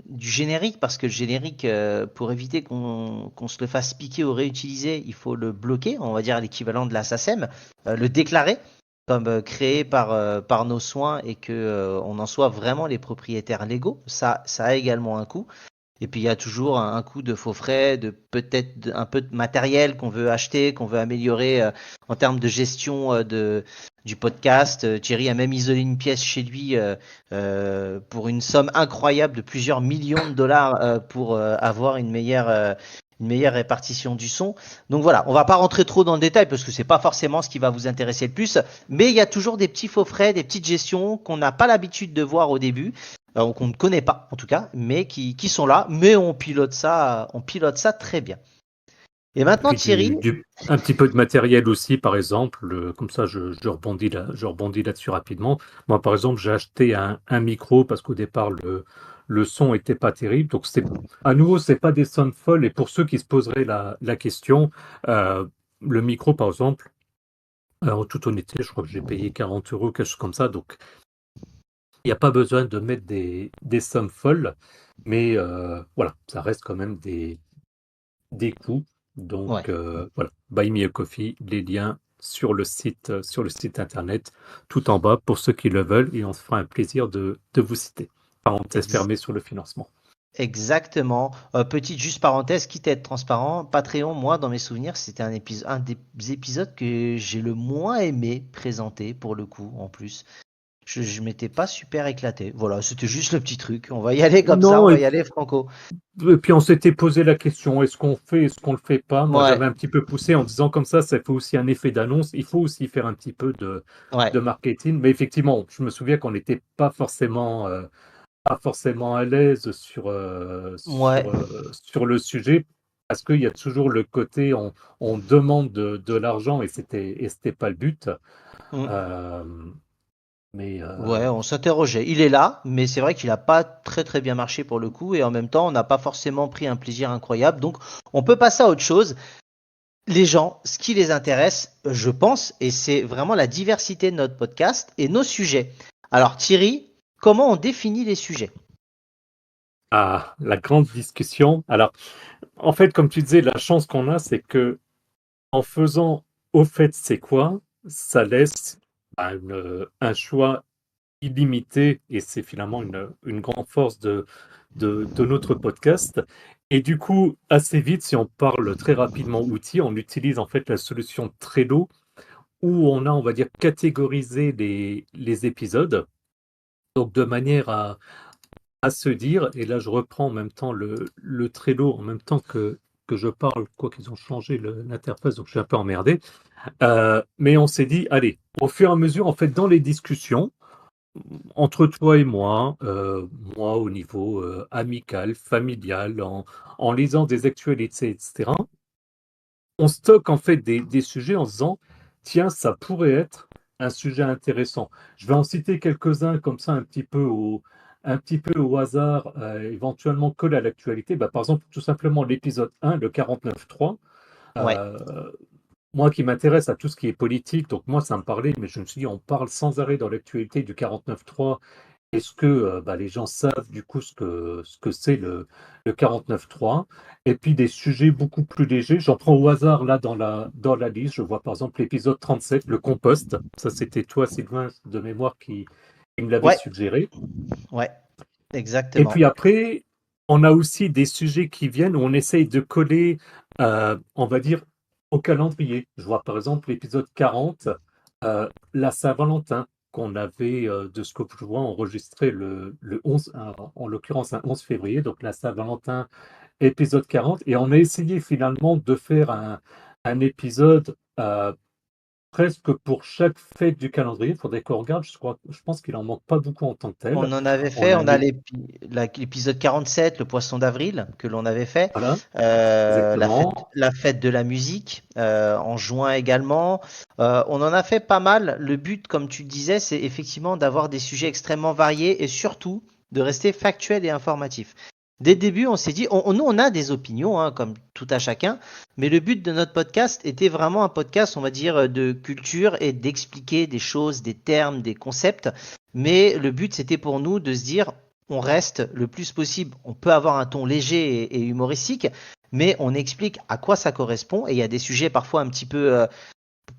du générique, parce que le générique, pour éviter qu'on se le fasse piquer ou réutiliser, il faut le bloquer, on va dire l'équivalent de la SACEM, le déclarer comme créé par nos soins et que on en soit vraiment les propriétaires légaux. Ça a également un coût. Et puis il y a toujours un coût de faux frais, de peut-être un peu de matériel qu'on veut acheter, qu'on veut améliorer en termes de gestion du podcast. Thierry a même isolé une pièce chez lui pour une somme incroyable de plusieurs millions de dollars pour avoir une meilleure répartition du son. Donc voilà, on va pas rentrer trop dans le détail parce que c'est pas forcément ce qui va vous intéresser le plus, mais il y a toujours des petits faux frais, des petites gestions qu'on n'a pas l'habitude de voir au début qu'on ne connaît pas en tout cas, mais qui sont là, mais on pilote ça très bien. Et Et maintenant puis Thierry, un petit peu de matériel aussi, par exemple, comme ça je rebondis là-dessus rapidement. Moi, par exemple, j'ai acheté un micro parce qu'au départ, le son était pas terrible. Donc, à nouveau, c'est pas des sons folles. Et pour ceux qui se poseraient la question, euh, le micro, par exemple, en toute honnêteté, je crois que j'ai payé 40 euros, quelque chose comme ça. Donc, il n'y a pas besoin de mettre des sommes folles. Mais voilà, ça reste quand même des coûts. ouais, Donc voilà, Buy Me a Coffee, les liens sur le site internet, tout en bas pour ceux qui le veulent, et on se fera un plaisir de vous citer. Parenthèse ex- fermée sur le financement. exactement. Petite juste parenthèse, quitte à être transparent, Patreon, moi dans mes souvenirs, c'était un des épisodes que j'ai le moins aimé présenter pour le coup, en plus. Je m'étais pas super éclaté. Voilà, c'était juste le petit truc. On va y aller comme ça, on Non, va y aller franco. et puis on s'était posé la question, est-ce qu'on fait, est-ce qu'on le fait pas? Moi, Ouais, j'avais un petit peu poussé en disant comme ça fait aussi un effet d'annonce. Il faut aussi faire un petit peu ouais, de marketing. Mais effectivement, je me souviens qu'on n'était pas forcément à l'aise ouais. sur le sujet, parce qu'il y a toujours le côté on demande de l'argent et c'était pas le but. Mm. Euh, mais Ouais, on s'interrogeait. Il est là, mais c'est vrai qu'il n'a pas très très bien marché pour le coup, et en même temps, on n'a pas forcément pris un plaisir incroyable. Donc, on peut passer à autre chose. Les gens, ce qui les intéresse, je pense, et c'est vraiment la diversité de notre podcast et nos sujets. Alors, Thierry, comment on définit les sujets? la grande discussion. Alors, en fait, comme tu disais, la chance qu'on a, c'est que en faisant au fait c'est quoi, ça laisse un choix illimité et c'est finalement une grande force de notre podcast. Et du coup, assez vite, si on parle très rapidement outils, on utilise en fait la solution Trello où on a, on va dire, catégorisé les épisodes. Donc de manière à se dire, et là je reprends en même temps le Trello en même temps que je parle, quoi qu'ils ont changé l'interface, donc je suis un peu emmerdé. Mais on s'est dit, allez, au fur et à mesure, en fait, dans les discussions, entre toi et moi au niveau amical, familial, en lisant des actualités, etc., on stocke en fait des sujets en se disant, tiens, ça pourrait être un sujet intéressant. Je vais en citer quelques-uns comme ça un petit peu au hasard, éventuellement collés à l'actualité. Par exemple, tout simplement l'épisode 1, le 49.3. Ouais. Euh, Moi qui m'intéresse à tout ce qui est politique, donc moi ça me parlait, mais je me suis dit, on parle sans arrêt dans l'actualité du 49.3. Est-ce que les gens savent du coup ce que c'est le 49.3? Et puis des sujets beaucoup plus légers. J'en prends au hasard là dans la liste. Je vois par exemple l'épisode 37, le compost. Ça, c'était toi, Sylvain, de mémoire, qui me l'avait Ouais, suggéré. ouais, Et puis exactement. après, on a aussi des sujets qui viennent où on essaye de coller, on va dire, au calendrier. Je vois par exemple l'épisode 40, la Saint-Valentin, qu'on avait, de ce que je vois, enregistré le 11, en l'occurrence un 11 février. Donc la Saint-Valentin épisode 40, et on a essayé finalement de faire un épisode presque pour chaque fête du calendrier. Il faudrait qu'on regarde, je pense qu'il en manque pas beaucoup en tant que tel. On en avait On fait, a on a mis, l'épisode 47, le poisson d'avril, que l'on avait fait. voilà, La fête, exactement. la fête de la musique, en juin également. On en a fait pas mal. Le but, comme tu le disais, c'est effectivement d'avoir des sujets extrêmement variés et surtout de rester factuel et informatif. Dès le début, on s'est dit, nous, on a des opinions, hein, comme tout à chacun, mais le but de notre podcast était vraiment un podcast, on va dire, de culture et d'expliquer des choses, des termes, des concepts. Mais le but, c'était pour nous de se dire, on reste le plus possible. On peut avoir un ton léger et humoristique, mais on explique à quoi ça correspond. Et il y a des sujets parfois un petit peu,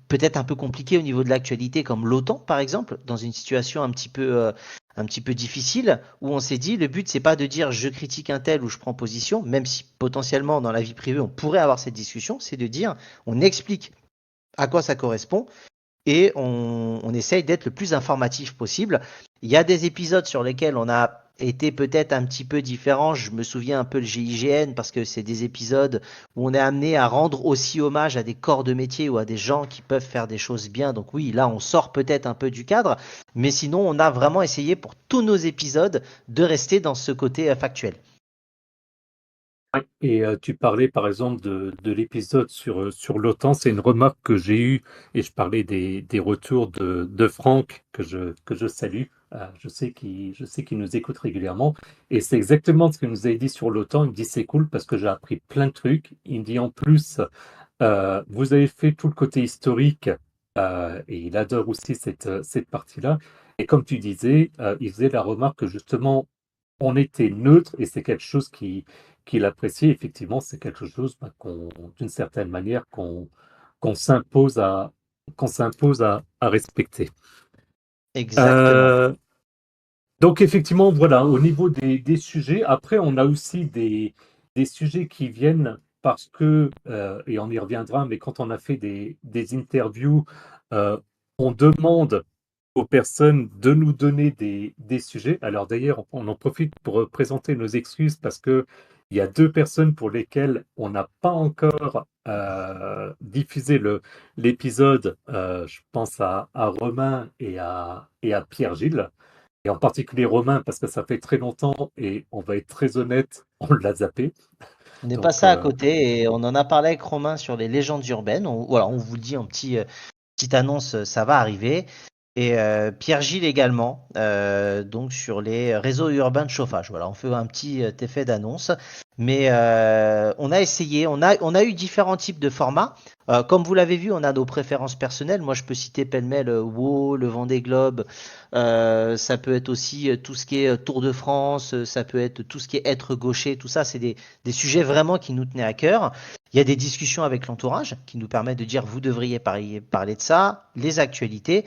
peut-être un peu compliqués au niveau de l'actualité, comme l'OTAN, par exemple, dans une situation un petit peu difficile, où on s'est dit, le but, c'est pas de dire je critique un tel ou je prends position, même si potentiellement dans la vie privée, on pourrait avoir cette discussion, c'est de dire, on explique à quoi ça correspond et on essaye d'être le plus informatif possible. Il y a des épisodes sur lesquels on a été peut-être un petit peu différent. Je me souviens un peu le GIGN parce que c'est des épisodes où on est amené à rendre aussi hommage à des corps de métier ou à des gens qui peuvent faire des choses bien. Donc oui, là on sort peut-être un peu du cadre, mais sinon on a vraiment essayé pour tous nos épisodes de rester dans ce côté factuel. Ouais. Et tu parlais par exemple de l'épisode sur l'OTAN, c'est une remarque que j'ai eue, et je parlais des retours de Franck, que je salue. Je sais qu'il nous écoute régulièrement, et c'est exactement ce qu'il nous a dit sur l'OTAN. Il me dit c'est cool parce que j'ai appris plein de trucs. Il me dit en plus, vous avez fait tout le côté historique, et il adore aussi cette partie-là. Et comme tu disais, il faisait la remarque que justement on était neutre, et c'est quelque chose qu'il appréciait. Effectivement, c'est quelque chose d'une certaine manière, qu'on s'impose à respecter. Exactement. Euh, donc effectivement, voilà, au niveau des sujets, après, on a aussi des sujets qui viennent parce que, et on y reviendra, mais quand on a fait des interviews, euh, on demande aux personnes de nous donner des sujets. Alors d'ailleurs, on en profite pour présenter nos excuses parce que il y a deux personnes pour lesquelles on n'a pas encore diffusé l'épisode. Je pense à Romain et à Pierre-Gilles. Et en particulier Romain, parce que ça fait très longtemps et on va être très honnête, on l'a zappé. On est Donc, passé à côté et on en a parlé avec Romain sur les légendes urbaines. Voilà, on vous le dit en petite annonce, ça va arriver. Et Pierre-Gilles également, donc sur les réseaux urbains de chauffage. Voilà, on fait un petit effet d'annonce. Mais on a essayé, on a eu différents types de formats. Comme vous l'avez vu, on a nos préférences personnelles. Moi, je peux citer pêle-mêle WoW, le Vendée Globe. Ça peut être aussi tout ce qui est Tour de France. Ça peut être tout ce qui est être gaucher. Tout ça, c'est des sujets vraiment qui nous tenaient à cœur. Il y a des discussions avec l'entourage qui nous permettent de dire vous devriez parler de ça, les actualités.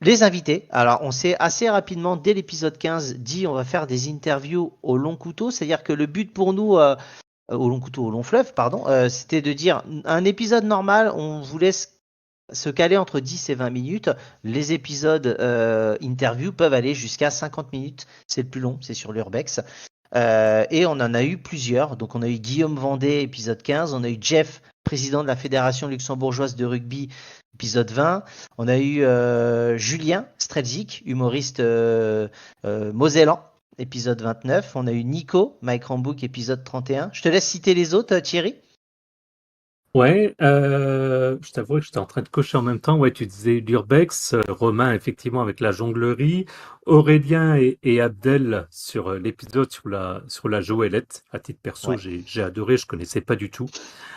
Les invités. Alors, on s'est assez rapidement, dès l'épisode 15, dit on va faire des interviews au long couteau. C'est-à-dire que le but pour nous, au long couteau, au long fleuve, pardon, c'était de dire un épisode normal, on vous laisse se caler entre 10 et 20 minutes. Les épisodes interview peuvent aller jusqu'à 50 minutes. C'est le plus long, c'est sur l'Urbex. Et on en a eu plusieurs. Donc, on a eu Guillaume Vendée, épisode 15. On a eu Jeff, président de la Fédération luxembourgeoise de rugby, épisode 20. On a eu Julien Strelzik, humoriste mosellan, épisode 29. On a eu Nico, Mike Rambouk, épisode 31. Je te laisse citer les autres, Thierry. ouais, je t'avoue que j'étais en train de cocher en même temps. Ouais, tu disais l'Urbex, Romain, effectivement, avec la jonglerie, Aurélien et Abdel sur l'épisode sur la Joëlette. À titre perso, Ouais, j'ai adoré, je connaissais pas du tout.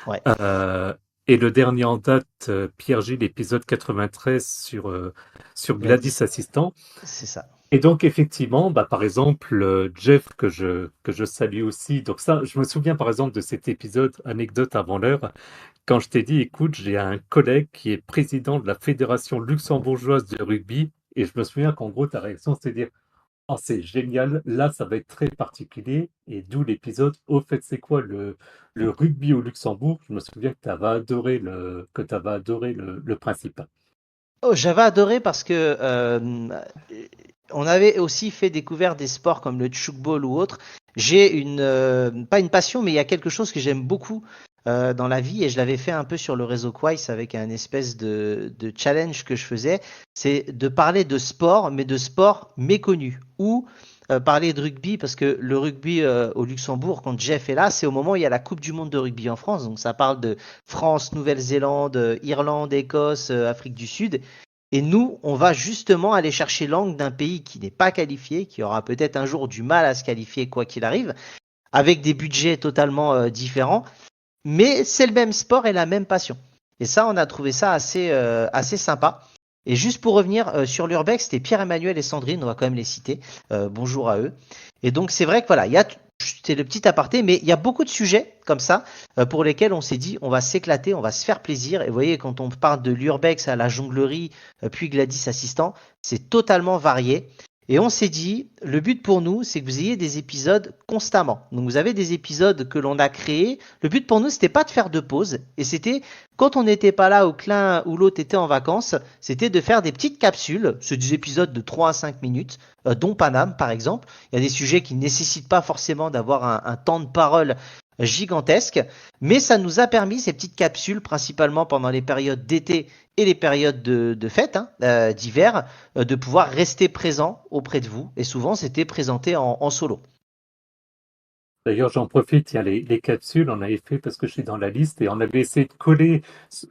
ouais, Euh, et le dernier en date, Pierre-Gilles, épisode 93 sur Gladys Gladys, Assistant. c'est ça. Et donc effectivement, bah, par exemple, Jeff que je salue aussi. Donc ça, je me souviens par exemple de cet épisode, anecdote avant l'heure, quand je t'ai dit, écoute, j'ai un collègue qui est président de la Fédération luxembourgeoise de rugby, et je me souviens qu'en gros, ta réaction, c'était de dire, oh, c'est génial, là, ça va être très particulier, et d'où l'épisode, au fait, c'est quoi le rugby au Luxembourg? Je me souviens que tu avais adoré le principe. Oh, j'avais adoré parce que on avait aussi fait découvrir des sports comme le tchoukball ou autre. J'ai pas une passion, mais il y a quelque chose que j'aime beaucoup dans la vie et je l'avais fait un peu sur le réseau Quais avec un espèce de challenge que je faisais, c'est de parler de sport, mais de sport méconnu ou parler de rugby parce que le rugby au Luxembourg, quand Jeff est là, c'est au moment où il y a la Coupe du Monde de rugby en France, donc ça parle de France, Nouvelle-Zélande, Irlande, Écosse, Afrique du Sud. Et nous, on va justement aller chercher l'angle d'un pays qui n'est pas qualifié, qui aura peut-être un jour du mal à se qualifier quoi qu'il arrive, avec des budgets totalement différents, mais c'est le même sport et la même passion. Et ça, on a trouvé ça assez sympa. Et juste pour revenir sur l'Urbex, c'était Pierre-Emmanuel et Sandrine, on va quand même les citer. Bonjour à eux. Et donc c'est vrai que voilà, c'était le petit aparté, mais il y a beaucoup de sujets comme ça pour lesquels on s'est dit on va s'éclater, on va se faire plaisir. Et vous voyez, quand on parle de l'Urbex à la jonglerie, puis Gladys assistant, c'est totalement varié. Et on s'est dit, le but pour nous, c'est que vous ayez des épisodes constamment. Donc vous avez des épisodes que l'on a créés. Le but pour nous, c'était pas de faire de pause. Et c'était, quand on n'était pas là ou que l'un ou l'autre était en vacances, c'était de faire des petites capsules. C'est des épisodes de 3 à 5 minutes, dont Paname par exemple. Il y a des sujets qui ne nécessitent pas forcément d'avoir un temps de parole gigantesque. Mais ça nous a permis, ces petites capsules, principalement pendant les périodes d'été et les périodes de fête, d'hiver, de pouvoir rester présent auprès de vous. Et souvent, c'était présenté en solo. D'ailleurs, j'en profite, il y a les capsules, on avait fait parce que je suis dans la liste et on avait essayé de coller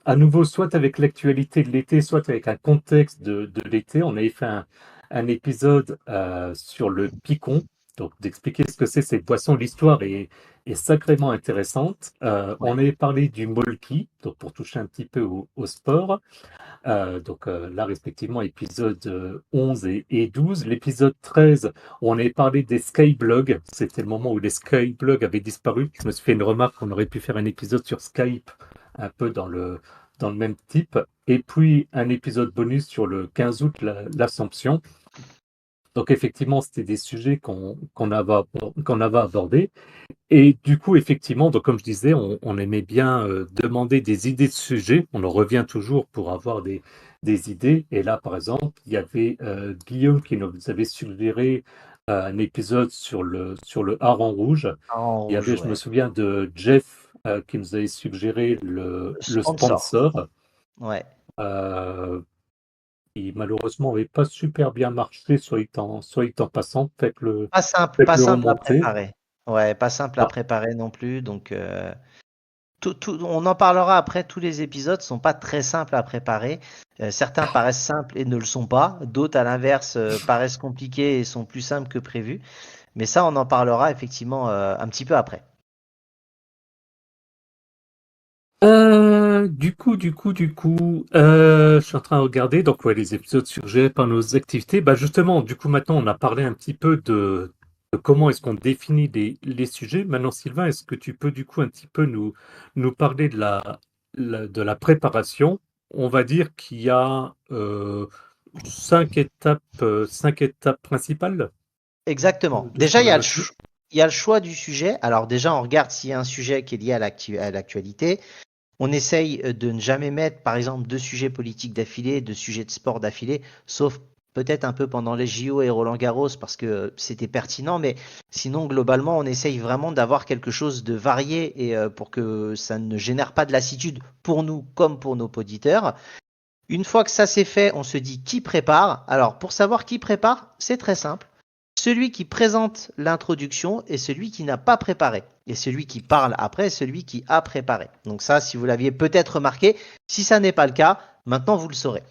à nouveau soit avec l'actualité de l'été, soit avec un contexte de l'été. On avait fait un épisode sur le picon, donc d'expliquer ce que c'est cette boisson. L'histoire est sacrément intéressante. On Ouais. avait parlé du molki, donc pour toucher un petit peu au sport. Là, respectivement, épisode 11 et 12. L'épisode 13, on avait parlé des Skyblogs. C'était le moment où les Skyblogs avaient disparu. Je me suis fait une remarque qu'on aurait pu faire un épisode sur Skype, un peu dans le même type. Et puis, un épisode bonus sur le 15 août, l'Assomption. Donc, effectivement, c'était des sujets qu'on avait abordés. Et du coup, effectivement, donc comme je disais, on aimait bien demander des idées de sujets. On en revient toujours pour avoir des idées. Et là, par exemple, il y avait Guillaume qui nous avait suggéré un épisode sur le hareng rouge. En Il y rouge, avait, je me ouais. souviens, de Jeff qui nous avait suggéré Le le sponsor. sponsor, Ouais. euh, qui malheureusement n'avait pas super bien marché, soit il en passant. Pas Faites-le simple à remonter. préparer. Ouais, pas simple à Ah, préparer non plus. Donc, on en parlera après. Tous les épisodes sont pas très simples à préparer. Certains paraissent simples et ne le sont pas. D'autres, à l'inverse, paraissent compliqués et sont plus simples que prévu. Mais ça, on en parlera effectivement un petit peu après. je suis en train de regarder, donc ouais, les épisodes suggérés par nos activités. Bah justement, du coup, maintenant, on a parlé un petit peu de comment est-ce qu'on définit les sujets. Maintenant, Sylvain, est-ce que tu peux du coup un petit peu nous parler de la préparation? On va dire qu'il y a cinq étapes principales Exactement. de ce Déjà, qu'on a noté. il y a le choix du sujet. Alors déjà, on regarde s'il y a un sujet qui est lié à l'actualité. On essaye de ne jamais mettre, par exemple, deux sujets politiques d'affilée, deux sujets de sport d'affilée, sauf peut-être un peu pendant les JO et Roland Garros parce que c'était pertinent, mais sinon, globalement, on essaye vraiment d'avoir quelque chose de varié et pour que ça ne génère pas de lassitude pour nous comme pour nos auditeurs. Une fois que ça c'est fait, on se dit qui prépare. Alors, pour savoir qui prépare, c'est très simple. Celui qui présente l'introduction est celui qui n'a pas préparé. Et celui qui parle après est celui qui a préparé. Donc ça, si vous l'aviez peut-être remarqué, si ça n'est pas le cas, maintenant vous le saurez.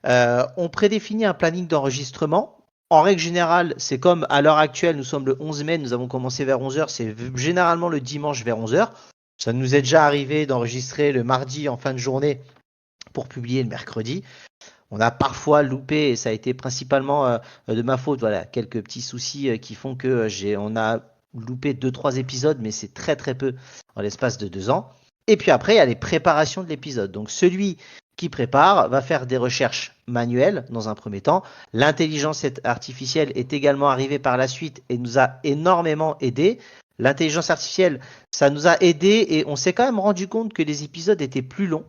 On prédéfinit un planning d'enregistrement. En règle générale, c'est comme à l'heure actuelle, nous sommes le 11 mai, nous avons commencé vers 11 heures, c'est généralement le dimanche vers 11 heures. Ça nous est déjà arrivé d'enregistrer le mardi en fin de journée pour publier le mercredi. On a parfois loupé, et ça a été principalement de ma faute, voilà, quelques petits soucis qui font que on a loupé deux trois épisodes, mais c'est très très peu en l'espace de 2 ans. Et puis après, il y a les préparations de l'épisode. Donc celui qui prépare va faire des recherches manuelles dans un premier temps. L'intelligence artificielle est également arrivée par la suite et nous a énormément aidé. L'intelligence artificielle, ça nous a aidé et on s'est quand même rendu compte que les épisodes étaient plus longs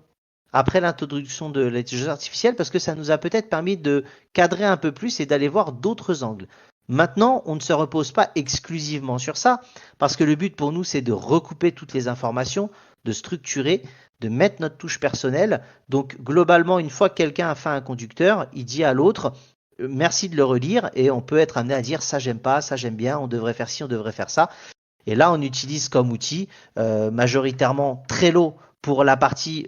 après l'introduction de l'intelligence artificielle parce que ça nous a peut-être permis de cadrer un peu plus et d'aller voir d'autres angles. Maintenant, on ne se repose pas exclusivement sur ça, parce que le but pour nous, c'est de recouper toutes les informations, de structurer, de mettre notre touche personnelle. Donc, globalement, une fois que quelqu'un a fait un conducteur, il dit à l'autre, merci de le relire, et on peut être amené à dire, ça j'aime pas, ça j'aime bien, on devrait faire ci, on devrait faire ça. Et là, on utilise comme outil majoritairement Trello pour la partie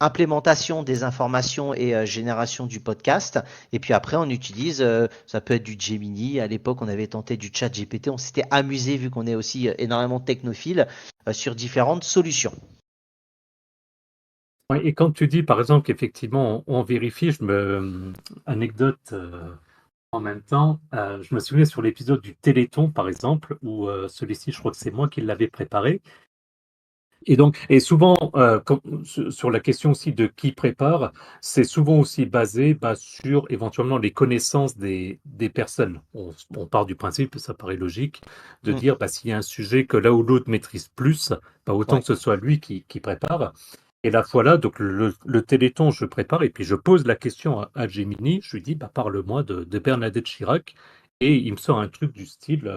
implémentation des informations et génération du podcast. Et puis après, on utilise, ça peut être du Gemini. À l'époque, on avait tenté du chat GPT. On s'était amusé, vu qu'on est aussi énormément technophile, sur différentes solutions. Ouais, et quand tu dis, par exemple, qu'effectivement, on vérifie, anecdote en même temps, je me souviens sur l'épisode du Téléthon, par exemple, où celui-ci, je crois que c'est moi qui l'avais préparé. Et donc, et souvent, sur la question aussi de qui prépare, c'est souvent aussi basé sur éventuellement les connaissances des personnes. On part du principe, ça paraît logique, de Mm. dire s'il y a un sujet que l'un ou l'autre maîtrise plus, autant Ouais. que ce soit lui qui prépare. Et la fois là, donc le Téléthon, je prépare et puis je pose la question à Gemini, je lui dis parle-moi de Bernadette Chirac, et il me sort un truc du style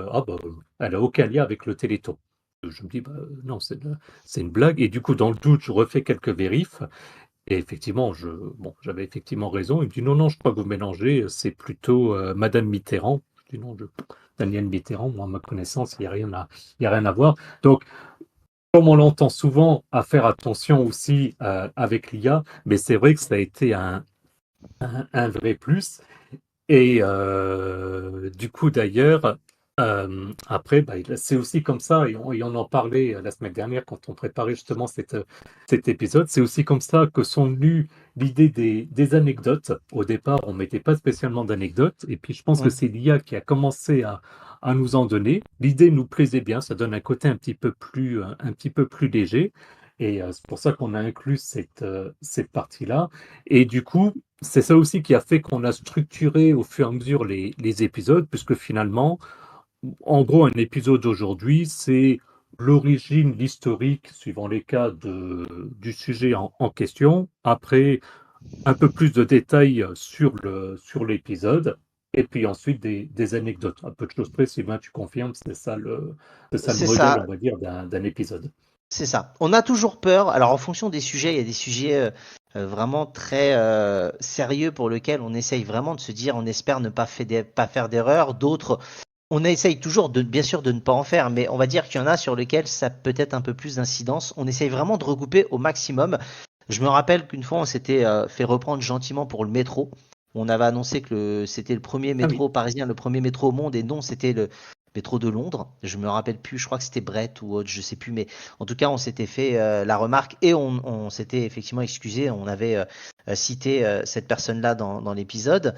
elle a aucun lien avec le Téléthon. Je me dis non, c'est une blague. Et du coup, dans le doute, je refais quelques vérifs. Et effectivement, j'avais effectivement raison. Il me dit non, non, je crois que vous mélangez. C'est plutôt Madame Mitterrand. Je dis non, Daniel Mitterrand, moi, à ma connaissance, il y a rien à voir. Donc, comme on l'entend souvent, à faire attention aussi avec l'IA, mais c'est vrai que ça a été un vrai plus. Et du coup, d'ailleurs, après, c'est aussi comme ça, et on en parlait la semaine dernière quand on préparait justement cet épisode, c'est aussi comme ça que sont venues l'idée des anecdotes. Au départ, on ne mettait pas spécialement d'anecdotes, et puis je pense que Mm. c'est l'IA qui a commencé à nous en donner. L'idée nous plaisait bien, ça donne un côté un petit peu plus léger, et c'est pour ça qu'on a inclus cette partie-là. Et du coup, c'est ça aussi qui a fait qu'on a structuré au fur et à mesure les épisodes, puisque finalement, en gros, un épisode aujourd'hui, c'est l'origine, l'historique, suivant les cas du sujet en question. Après, un peu plus de détails sur l'épisode. Et puis ensuite, des anecdotes. Un peu de choses près, Sylvain, tu confirmes, c'est ça le C'est modèle, ça. on va dire, d'un épisode. C'est ça. On a toujours peur. Alors, en fonction des sujets, il y a des sujets vraiment très sérieux pour lesquels on essaye vraiment de se dire, on espère ne pas faire d'erreur. D'autres, on essaye toujours de, bien sûr, de ne pas en faire, mais on va dire qu'il y en a sur lesquels ça peut être un peu plus d'incidence. On essaye vraiment de regrouper au maximum. Je me rappelle qu'une fois, on s'était fait reprendre gentiment pour le métro. On avait annoncé que c'était le premier Ah oui. métro parisien, le premier métro au monde, et non, c'était le métro de Londres. Je me rappelle plus, je crois que c'était Brett ou autre, je sais plus, mais en tout cas, on s'était fait la remarque et on s'était effectivement excusé. On avait cité cette personne-là dans l'épisode.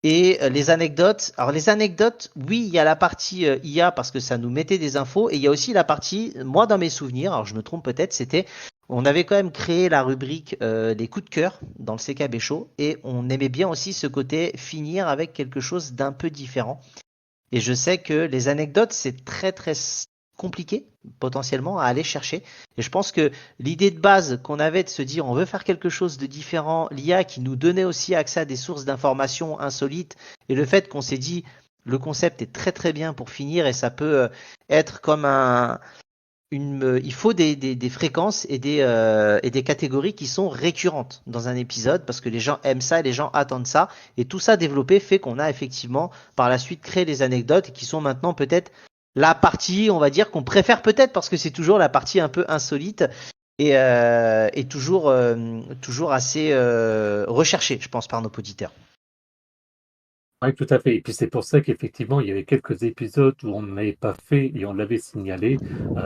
Et les anecdotes. Alors les anecdotes, oui, il y a la partie IA parce que ça nous mettait des infos, et il y a aussi la partie, moi dans mes souvenirs, alors je me trompe peut-être, c'était, on avait quand même créé la rubrique des coups de cœur dans le CKB Show, et on aimait bien aussi ce côté finir avec quelque chose d'un peu différent. Et je sais que les anecdotes, c'est très très compliqué potentiellement à aller chercher. Et je pense que l'idée de base qu'on avait de se dire on veut faire quelque chose de différent, l'IA qui nous donnait aussi accès à des sources d'informations insolites, et le fait qu'on s'est dit le concept est très très bien pour finir, et ça peut être comme il faut des fréquences et des catégories qui sont récurrentes dans un épisode, parce que les gens aiment ça et les gens attendent ça. Et tout ça développé fait qu'on a effectivement par la suite créé les anecdotes qui sont maintenant peut-être la partie, on va dire, qu'on préfère peut-être parce que c'est toujours la partie un peu insolite et toujours assez recherchée, je pense, par nos auditeurs. Oui, tout à fait. Et puis c'est pour ça qu'effectivement, il y avait quelques épisodes où on n'avait pas fait et on l'avait signalé.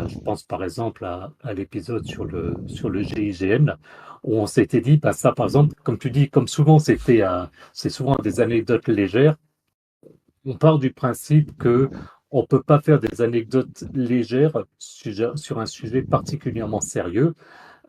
Je pense par exemple à l'épisode sur le GIGN, où on s'était dit, ça par exemple, comme tu dis, comme souvent c'est souvent des anecdotes légères. On part du principe que on peut pas faire des anecdotes légères sur un sujet particulièrement sérieux.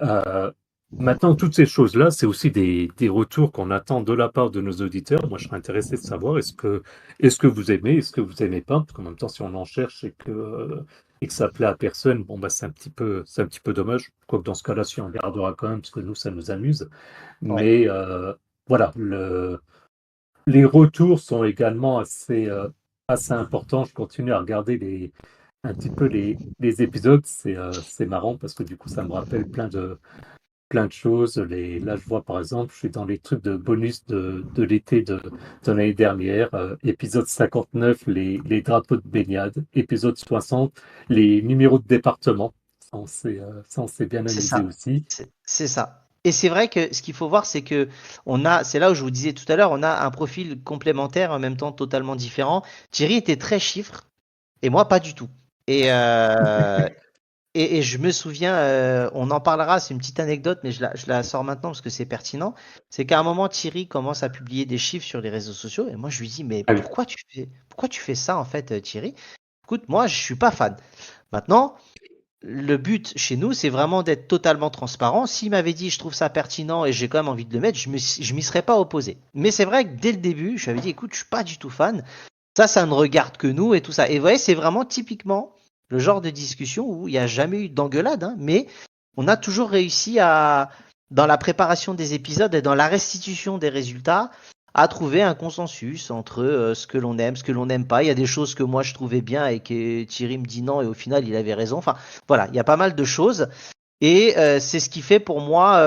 Euh, Maintenant, toutes ces choses-là, c'est aussi des retours qu'on attend de la part de nos auditeurs. Moi, je serais intéressé de savoir est-ce que vous aimez, est-ce que vous aimez pas, parce qu'en même temps, si on en cherche et que ça plaît à personne, bon, c'est un petit peu dommage. Quoique dans ce cas-là, si on gardera quand même, parce que nous, ça nous amuse. Ouais. Mais voilà, les retours sont également assez. assez important. Je continue à regarder un petit peu les épisodes. C'est marrant parce que du coup, ça me rappelle plein de choses. Là, je vois par exemple, je suis dans les trucs de bonus de l'été de l'année dernière. Épisode 59, les drapeaux de baignade. Épisode 60, les numéros de département. Ça, on s'est bien C'est amusé ça. aussi. C'est ça. Et c'est vrai que ce qu'il faut voir, c'est que c'est là où je vous disais tout à l'heure, on a un profil complémentaire, en même temps totalement différent. Thierry était très chiffre, et moi pas du tout. Et, euh, et je me souviens, on en parlera, c'est une petite anecdote, mais je la sors maintenant parce que c'est pertinent. C'est qu'à un moment, Thierry commence à publier des chiffres sur les réseaux sociaux, et moi je lui dis, mais Ah oui. pourquoi tu fais ça en fait, Thierry? Écoute, moi je suis pas fan. Maintenant, le but chez nous, c'est vraiment d'être totalement transparent. S'il m'avait dit, je trouve ça pertinent et j'ai quand même envie de le mettre, je m'y serais pas opposé. Mais c'est vrai que dès le début, je lui avais dit, écoute, je suis pas du tout fan. Ça ne regarde que nous et tout ça. Et vous voyez, c'est vraiment typiquement le genre de discussion où il n'y a jamais eu d'engueulade, hein, mais on a toujours réussi dans la préparation des épisodes et dans la restitution des résultats, à trouver un consensus entre ce que l'on aime, ce que l'on n'aime pas. Il y a des choses que moi je trouvais bien et que Thierry me dit non et au final il avait raison. Enfin voilà, il y a pas mal de choses et c'est ce qui fait pour moi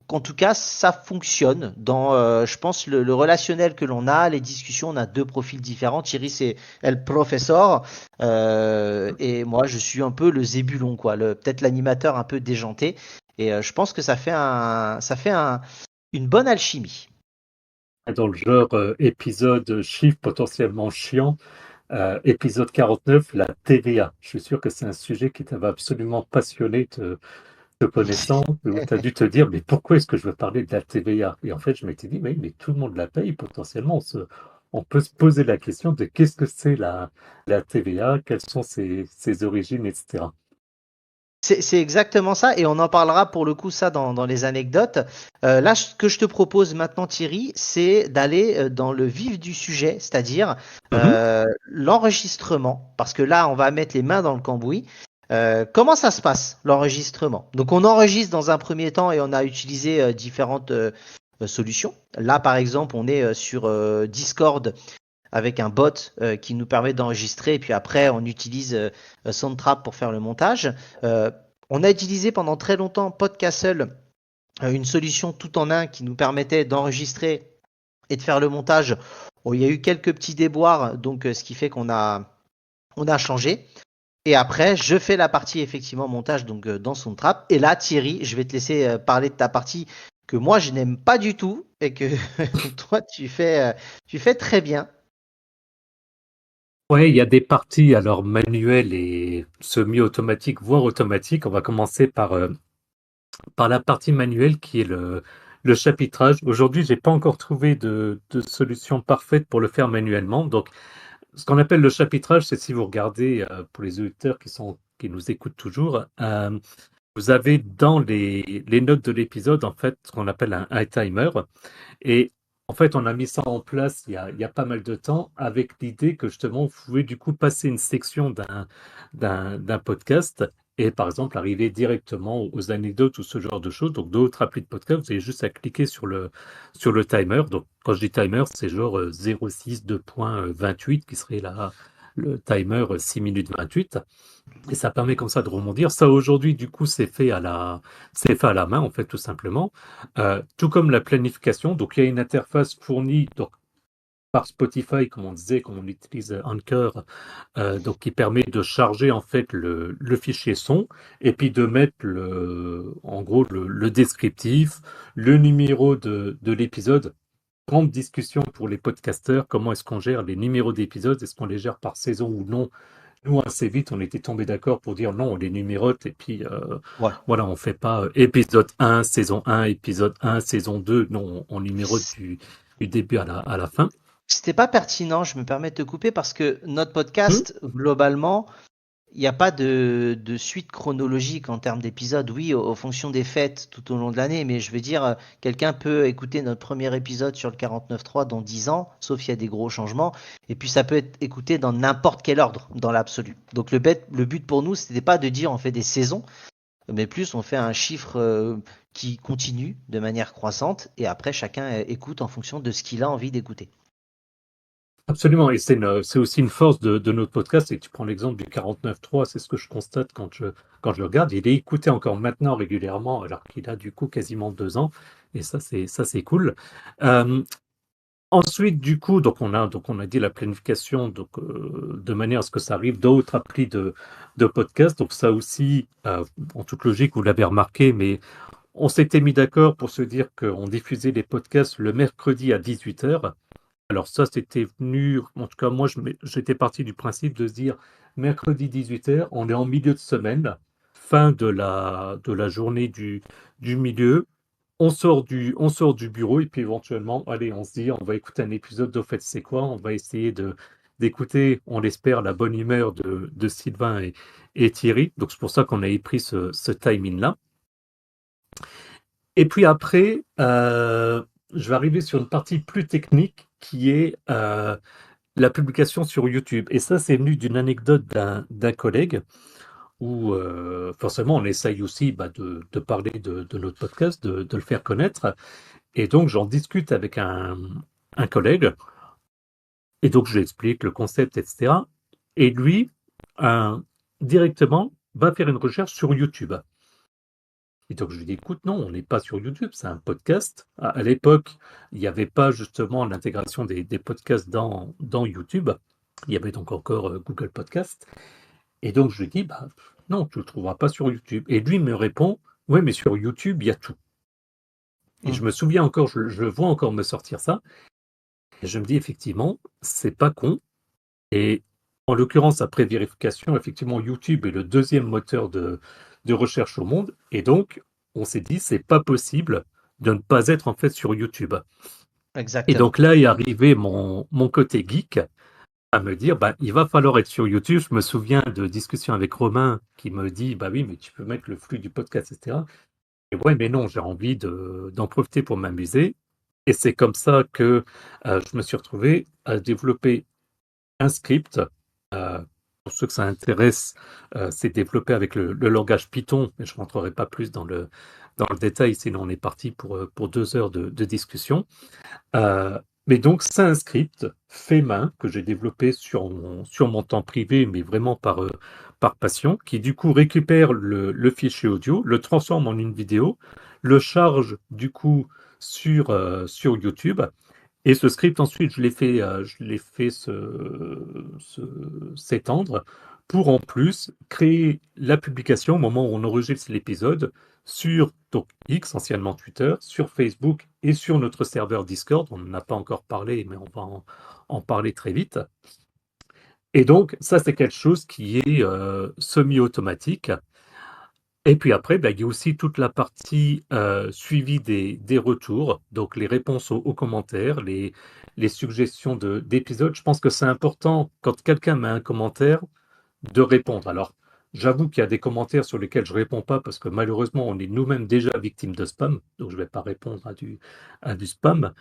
qu'en tout cas ça fonctionne dans, je pense, le relationnel que l'on a, les discussions. On a deux profils différents. Thierry c'est el professeur et moi je suis un peu le zébulon quoi, peut-être l'animateur un peu déjanté. Et je pense que une bonne alchimie. Dans le genre épisode chiffre potentiellement chiant, épisode 49, la TVA. Je suis sûr que c'est un sujet qui t'avait absolument passionné te connaissant, où tu as dû te dire, mais pourquoi est-ce que je veux parler de la TVA? Et en fait, je m'étais dit, mais tout le monde la paye, potentiellement. On peut se poser la question de qu'est-ce que c'est la TVA, quelles sont ses origines, etc. C'est exactement ça, et on en parlera pour le coup ça dans les anecdotes. Là, ce que je te propose maintenant, Thierry, c'est d'aller dans le vif du sujet, c'est-à-dire Mhm. l'enregistrement, parce que là, on va mettre les mains dans le cambouis. Comment ça se passe, l'enregistrement? Donc, on enregistre dans un premier temps et on a utilisé différentes solutions. Là, par exemple, on est sur Discord avec un bot qui nous permet d'enregistrer et puis après on utilise Soundtrap pour faire le montage. Euh, on a utilisé pendant très longtemps Podcastle, une solution tout en un qui nous permettait d'enregistrer et de faire le montage. Bon, il y a eu quelques petits déboires, donc ce qui fait on a changé. Et après, je fais la partie effectivement montage donc dans Soundtrap. Et là, Thierry, je vais te laisser parler de ta partie que moi je n'aime pas du tout et que toi tu fais très bien. Ouais, il y a des parties alors manuelles et semi-automatiques, voire automatiques. On va commencer par la partie manuelle qui est le chapitrage. Aujourd'hui, j'ai pas encore trouvé de solution parfaite pour le faire manuellement. Donc, ce qu'on appelle le chapitrage, c'est si vous regardez, pour les auditeurs qui nous écoutent toujours, vous avez dans les notes de l'épisode, en fait, ce qu'on appelle un timer. Et en fait, on a mis ça en place il y a pas mal de temps avec l'idée que justement, vous pouvez du coup passer une section d'un podcast et par exemple arriver directement aux anecdotes ou ce genre de choses. Donc, d'autres applis de podcast, vous avez juste à cliquer sur le timer. Donc, quand je dis timer, c'est genre 06 2.28 qui serait le timer 6 minutes 28. Et ça permet comme ça de rebondir. Ça, aujourd'hui, du coup, c'est fait à la main, en fait, tout simplement. Tout comme la planification. Donc, il y a une interface fournie donc, par Spotify, comme on disait, comme on utilise Anchor, donc qui permet de charger, en fait, le fichier son et puis de mettre en gros, le descriptif, le numéro de l'épisode. Grande discussion pour les podcasteurs. Comment est-ce qu'on gère les numéros d'épisodes? Est-ce qu'on les gère par saison ou non? Nous, assez vite, on était tombé d'accord pour dire non, on les numérote et puis Ouais. voilà, on fait pas épisode 1, saison 1, épisode 1, saison 2. Non, on numérote du début à la fin. C'était pas pertinent, je me permets de te couper parce que notre Hmm. podcast, globalement, il n'y a pas de suite chronologique en termes d'épisodes. Oui, aux fonction des fêtes tout au long de l'année, mais je veux dire, quelqu'un peut écouter notre premier épisode sur le 49.3 dans 10 ans, sauf s'il y a des gros changements, et puis ça peut être écouté dans n'importe quel ordre, dans l'absolu. Donc le but pour nous, c'était pas de dire on fait des saisons, mais plus on fait un chiffre qui continue de manière croissante, et après chacun écoute en fonction de ce qu'il a envie d'écouter. Absolument, et c'est aussi une force de notre podcast. Et tu prends l'exemple du 49.3, c'est ce que je constate quand je le regarde. Il est écouté encore maintenant régulièrement, alors qu'il a du coup quasiment 2 ans. Et ça, c'est cool. Euh, Ensuite, du coup, donc on a dit la planification, de manière à ce que ça arrive d'autres applis de podcast. Donc ça aussi, en toute logique, vous l'avez remarqué, mais on s'était mis d'accord pour se dire qu'on diffusait les podcasts le mercredi à 18h. Alors ça, c'était venu, en tout cas moi, j'étais parti du principe de se dire, mercredi 18h, on est en milieu de semaine, fin de la journée du milieu, on sort du bureau et puis éventuellement, allez, on se dit, on va écouter un épisode d'Au fait c'est quoi, on va essayer d'écouter, on l'espère, la bonne humeur de Sylvain et Thierry. Donc c'est pour ça qu'on avait pris ce timing-là. Et puis après, je vais arriver sur une partie plus technique qui est la publication sur YouTube. Et ça, c'est venu d'une anecdote d'un collègue où forcément on essaye aussi de parler de notre podcast, de le faire connaître. Et donc j'en discute avec un collègue, et donc je lui explique le concept, etc. Et lui, euh, directement, va faire une recherche sur YouTube. Et donc je lui dis, écoute, non, on n'est pas sur YouTube, c'est un podcast. À l'époque, il n'y avait pas justement l'intégration des podcasts dans YouTube. Il y avait donc encore Google Podcast. Et donc je lui dis, bah, non, tu ne le trouveras pas sur YouTube. Et lui me répond, oui, mais sur YouTube, il y a tout. Et Hmm. je me souviens encore, je le vois encore me sortir ça. Et je me dis, effectivement, c'est pas con. Et en l'occurrence, après vérification, effectivement, YouTube est le deuxième moteur de recherche au monde. Et donc, on s'est dit, c'est pas possible de ne pas être en fait sur YouTube. Et Exactement. donc là est arrivé mon côté geek à me dire, bah, il va falloir être sur YouTube. Je me souviens de discussions avec Romain qui me dit, bah oui, mais tu peux mettre le flux du podcast, etc. Et ouais, mais non, j'ai envie d'en profiter pour m'amuser. Et c'est comme ça que je me suis retrouvé à développer un script. euh, pour ceux que ça intéresse, c'est développé avec le langage Python, mais je ne rentrerai pas plus dans le détail, sinon on est parti pour 2 heures de discussion. Euh, mais donc, c'est un script fait main que j'ai développé sur mon temps privé, mais vraiment par passion, qui du coup récupère le fichier audio, le transforme en une vidéo, le charge du coup sur YouTube. Et ce script, ensuite, je l'ai fait s'étendre pour en plus créer la publication au moment où on enregistre l'épisode sur donc, X, anciennement Twitter, sur Facebook et sur notre serveur Discord. On n'en a pas encore parlé, mais on va en parler très vite. Et donc, ça, c'est quelque chose qui est semi-automatique. Et puis après, il y a aussi toute la partie suivi des retours, donc les réponses aux commentaires, les suggestions d'épisodes. Je pense que c'est important, quand quelqu'un met un commentaire, de répondre. Alors, j'avoue qu'il y a des commentaires sur lesquels je ne réponds pas parce que malheureusement, on est nous-mêmes déjà victimes de spam, donc je ne vais pas répondre à du spam.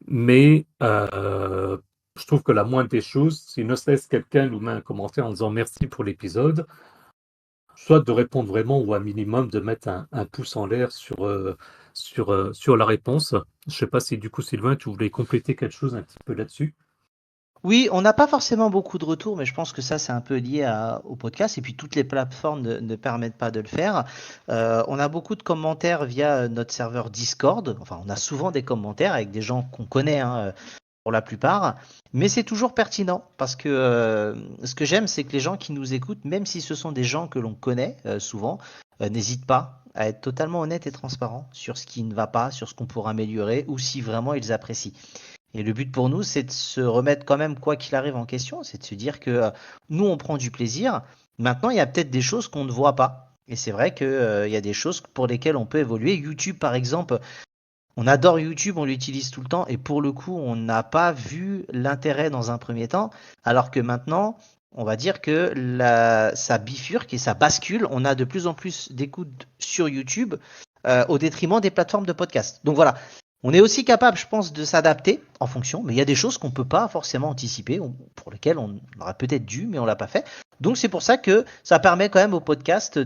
Mais je trouve que la moindre des choses, si ne cesse quelqu'un nous met un commentaire en disant merci pour l'épisode, soit de répondre vraiment ou un minimum de mettre un pouce en l'air sur la réponse. Je ne sais pas si du coup, Sylvain, tu voulais compléter quelque chose un petit peu là-dessus. Oui, on n'a pas forcément beaucoup de retours, mais je pense que ça, c'est un peu lié au podcast. Et puis, toutes les plateformes ne permettent pas de le faire. On a beaucoup de commentaires via notre serveur Discord. Enfin, on a souvent des commentaires avec des gens qu'on connaît, hein, pour la plupart. Mais c'est toujours pertinent parce que ce que j'aime, c'est que les gens qui nous écoutent, même si ce sont des gens que l'on connaît souvent, n'hésitent pas à être totalement honnêtes et transparents sur ce qui ne va pas, sur ce qu'on pourra améliorer ou si vraiment ils apprécient. Et le but pour nous, c'est de se remettre quand même, quoi qu'il arrive, en question. C'est de se dire que nous, on prend du plaisir. Maintenant, il y a peut-être des choses qu'on ne voit pas. Et c'est vrai qu'il y a des choses pour lesquelles on peut évoluer. YouTube, par exemple, on adore YouTube, on l'utilise tout le temps. Et pour le coup, on n'a pas vu l'intérêt dans un premier temps. Alors que maintenant, on va dire que ça bifurque et ça bascule. On a de plus en plus d'écoutes sur YouTube au détriment des plateformes de podcast. Donc voilà, on est aussi capable, je pense, de s'adapter en fonction, mais il y a des choses qu'on ne peut pas forcément anticiper, pour lesquelles on aurait peut-être dû, mais on ne l'a pas fait. Donc c'est pour ça que ça permet quand même au podcast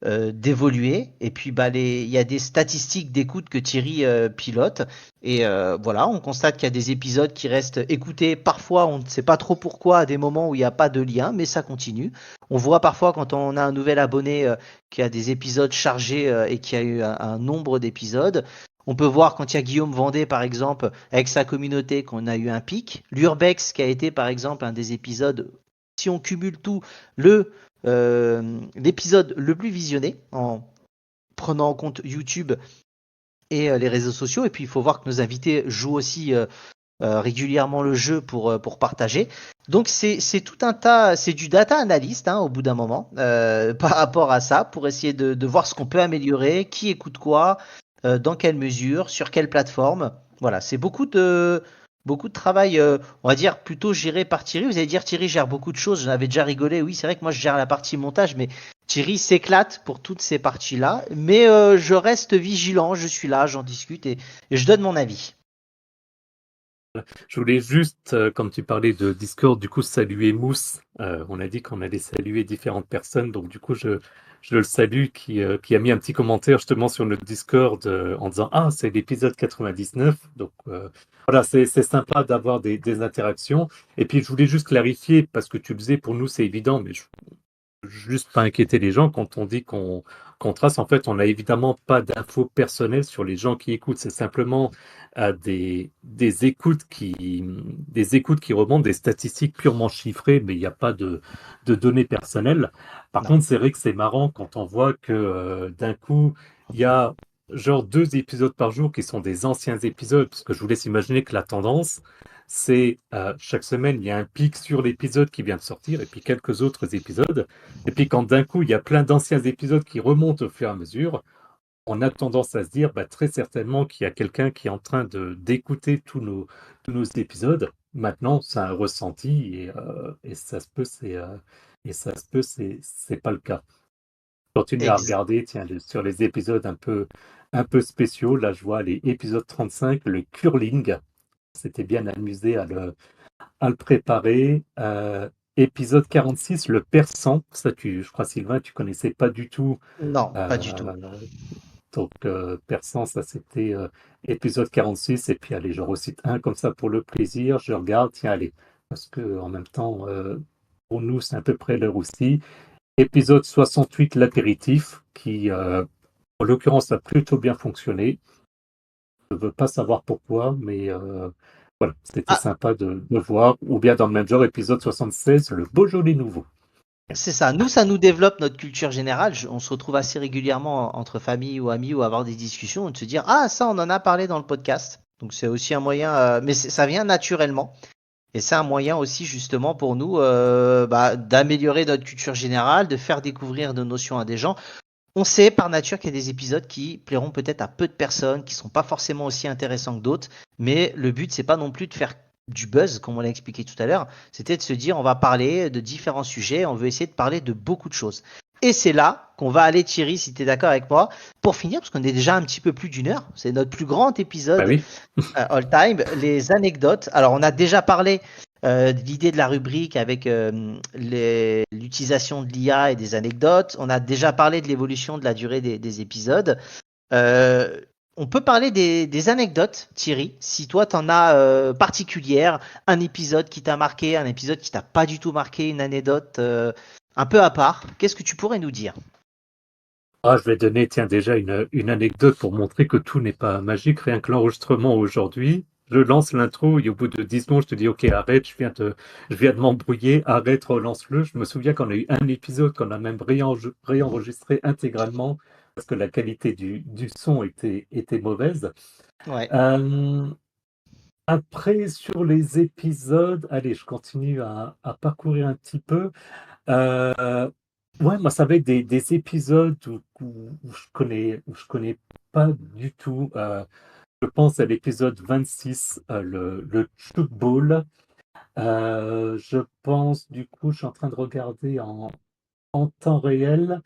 d'évoluer. Et puis il y a des statistiques d'écoute que Thierry pilote. Et voilà, on constate qu'il y a des épisodes qui restent écoutés. Parfois, on ne sait pas trop pourquoi, à des moments où il n'y a pas de lien, mais ça continue. On voit parfois quand on a un nouvel abonné qu'il y a des épisodes chargés et qu'il y a eu un nombre d'épisodes. On peut voir quand il y a Guillaume Vendée, par exemple, avec sa communauté, qu'on a eu un pic. L'Urbex, qui a été, par exemple, un des épisodes, si on cumule tout, l'épisode le plus visionné, en prenant en compte YouTube et les réseaux sociaux. Et puis, il faut voir que nos invités jouent aussi régulièrement le jeu pour partager. Donc, c'est tout un tas, c'est du data analyst au bout d'un moment par rapport à ça, pour essayer de voir ce qu'on peut améliorer, qui écoute quoi, dans quelle mesure, sur quelle plateforme. Voilà, c'est beaucoup de travail, on va dire, plutôt géré par Thierry. Vous allez dire, Thierry gère beaucoup de choses. J'en avais déjà rigolé. Oui, c'est vrai que moi, je gère la partie montage, mais Thierry s'éclate pour toutes ces parties-là. Mais je reste vigilant, je suis là, j'en discute et je donne mon avis. Je voulais juste, comme tu parlais de Discord, du coup, saluer Mousse. On a dit qu'on allait saluer différentes personnes, donc du coup, je le salue, qui a mis un petit commentaire justement sur notre Discord en disant ah, c'est l'épisode 99. Donc voilà, c'est sympa d'avoir des interactions. Et puis, je voulais juste clarifier, parce que tu le disais, pour nous, c'est évident, mais juste pas inquiéter les gens quand on dit qu'on trace. En fait, on n'a évidemment pas d'infos personnelles sur les gens qui écoutent. C'est simplement des écoutes qui remontent, des statistiques purement chiffrées, mais il n'y a pas de données personnelles. Par Non. contre, c'est vrai que c'est marrant quand on voit que d'un coup, il y a genre 2 épisodes par jour qui sont des anciens épisodes, parce que je vous laisse imaginer que la tendance, c'est chaque semaine, il y a un pic sur l'épisode qui vient de sortir, et puis quelques autres épisodes. Et puis quand d'un coup, il y a plein d'anciens épisodes qui remontent au fur et à mesure, on a tendance à se dire bah, très certainement qu'il y a quelqu'un qui est en train d'écouter tous nos épisodes. Maintenant, c'est un ressenti et ça se peut, c'est pas le cas. Continue à Ex- regarder, tiens, sur les épisodes un peu spéciaux. Là, je vois les épisodes 35, le curling. C'était bien amusé à le préparer. Épisode 46, le persan. Ça, je crois, Sylvain, tu connaissais pas du tout. non, pas du tout. Euh, donc, persan, ça, c'était épisode 46. Et puis, allez, je recite un comme ça pour le plaisir. Je regarde, tiens, allez. Parce que en même temps, pour nous, c'est à peu près l'heure aussi. Épisode 68, l'apéritif, qui, en l'occurrence, a plutôt bien fonctionné. Je ne veux pas savoir pourquoi, mais voilà, c'était Ah, sympa de voir. Ou bien dans le même genre, épisode 76, le Beaujolais nouveau. c'est ça. Nous, ça nous développe notre culture générale. On se retrouve assez régulièrement entre famille ou amis ou avoir des discussions et de se dire, ah, ça, on en a parlé dans le podcast. Donc, c'est aussi un moyen, mais ça vient naturellement. Et c'est un moyen aussi, justement, pour nous, d'améliorer notre culture générale, de faire découvrir nos notions à des gens. On sait par nature qu'il y a des épisodes qui plairont peut-être à peu de personnes, qui sont pas forcément aussi intéressants que d'autres, mais le but c'est pas non plus de faire du buzz, comme on l'a expliqué tout à l'heure, c'était de se dire on va parler de différents sujets, on veut essayer de parler de beaucoup de choses. Et c'est là qu'on va aller, Thierry, si tu es d'accord avec moi, pour finir, parce qu'on est déjà un petit peu plus d'une heure, c'est notre plus grand Bah épisode oui, all time, les anecdotes. Alors, on a déjà parlé de l'idée de la rubrique avec l'utilisation de l'IA et des anecdotes. On a déjà parlé de l'évolution de la durée des épisodes. Euh, on peut parler des anecdotes, Thierry, si toi t'en as particulière, un épisode qui t'a marqué, un épisode qui t'a pas du tout marqué, une anecdote un peu à part. Qu'est-ce que tu pourrais nous dire? ah, je vais donner, tiens, déjà une anecdote pour montrer que tout n'est pas magique. Rien que l'enregistrement aujourd'hui, je lance l'intro et au bout de 10 secondes, je te dis, OK, arrête, je viens de m'embrouiller, arrête, relance-le. Je me souviens qu'on a eu un épisode qu'on a même réenregistré intégralement parce que la qualité du son était mauvaise. Ouais. Euh, Après, sur les épisodes, allez, je continue à parcourir un petit peu. Euh, ouais, moi, ça va être des épisodes où je connais pas du tout. Je pense à l'épisode 26, le Chute Ball. Je pense, du coup, je suis en train de regarder en temps réel.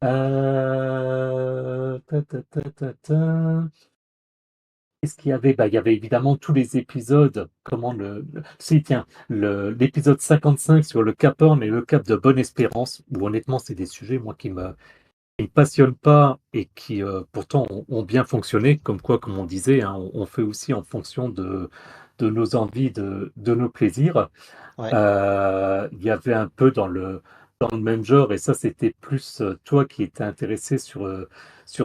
Ta, ta, ta, ta, ta. Qu'est-ce qu'il y avait? Bah, il y avait évidemment tous les épisodes. Si, tiens, l'épisode 55 sur le Cap Horn et le Cap de Bonne-Espérance, où honnêtement, c'est des sujets, moi, ne passionnent pas et qui pourtant ont bien fonctionné, comme quoi, comme on disait, hein, on fait aussi en fonction de nos envies, de nos plaisirs. Ouais, Il y avait un peu dans le même genre, et ça, c'était plus toi qui étais intéressé sur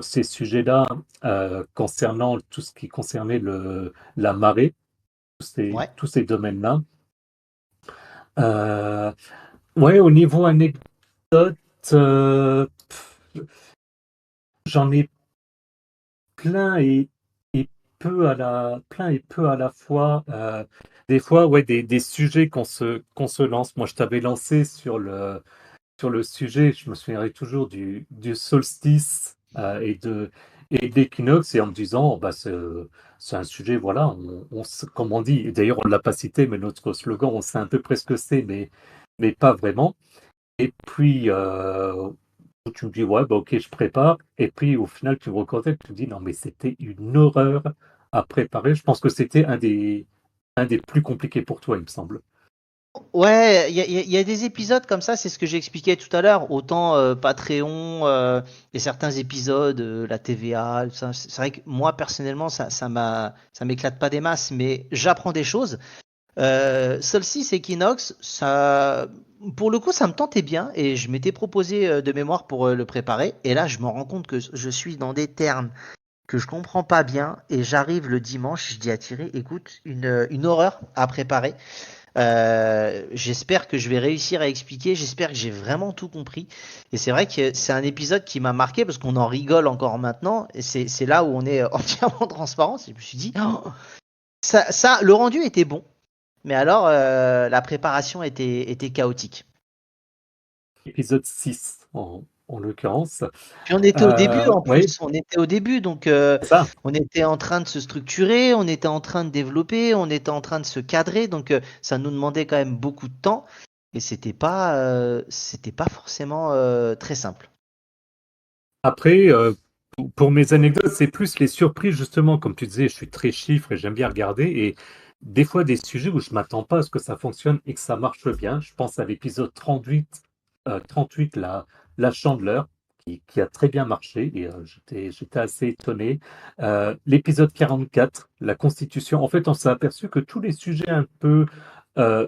ces sujets-là, concernant tout ce qui concernait la marée, ouais. tous ces domaines-là. Euh, ouais, au niveau anecdote, euh, j'en ai plein et plein et peu à la fois. Des fois, ouais, des sujets qu'on se lance. Moi, je t'avais lancé sur le sujet, je me souviendrai toujours du solstice et de l'équinoxe, et en me disant, bah, c'est un sujet, voilà, comme on dit, et d'ailleurs on ne l'a pas cité, mais notre slogan, on sait un peu presque ce que c'est, mais pas vraiment. Et puis, tu me dis, ouais, bah, ok, je prépare. Et puis, au final, tu me recontactes, tu me dis, non, mais c'était une horreur à préparer. Je pense que c'était un des plus compliqués pour toi, il me semble. Ouais, il y a des épisodes comme ça, c'est ce que j'expliquais tout à l'heure. Autant Patreon et certains épisodes, la TVA, c'est vrai que moi personnellement, ça m'éclate pas des masses, mais j'apprends des choses. Solstice Equinox, ça, pour le coup, ça me tentait bien et je m'étais proposé de mémoire pour le préparer. Et là, je me rends compte que je suis dans des termes que je comprends pas bien et j'arrive le dimanche, je dis à Thierry, écoute, une horreur à préparer. J'espère que je vais réussir à expliquer, j'espère que j'ai vraiment tout compris. Et c'est vrai que c'est un épisode qui m'a marqué parce qu'on en rigole encore maintenant. Et c'est là où on est entièrement transparent. Je me suis dit, oh, le rendu était bon, mais alors la préparation était chaotique. Épisode 6 en l'occurrence. Puis on était au début en Oui, plus, on était au début, donc c'est ça. on était en train de se structurer, on était en train de développer, on était en train de se cadrer, donc ça nous demandait quand même beaucoup de temps et c'était pas forcément très simple. Après, pour mes anecdotes, c'est plus les surprises, justement. Comme tu disais, je suis très chiffre et j'aime bien regarder. Et des fois, des sujets où je ne m'attends pas à ce que ça fonctionne et que ça marche bien. Je pense à l'épisode 38, la Chandeleur, qui a très bien marché. Et j'étais assez étonné. L'épisode 44, la Constitution. En fait, on s'est aperçu que tous les sujets un peu euh,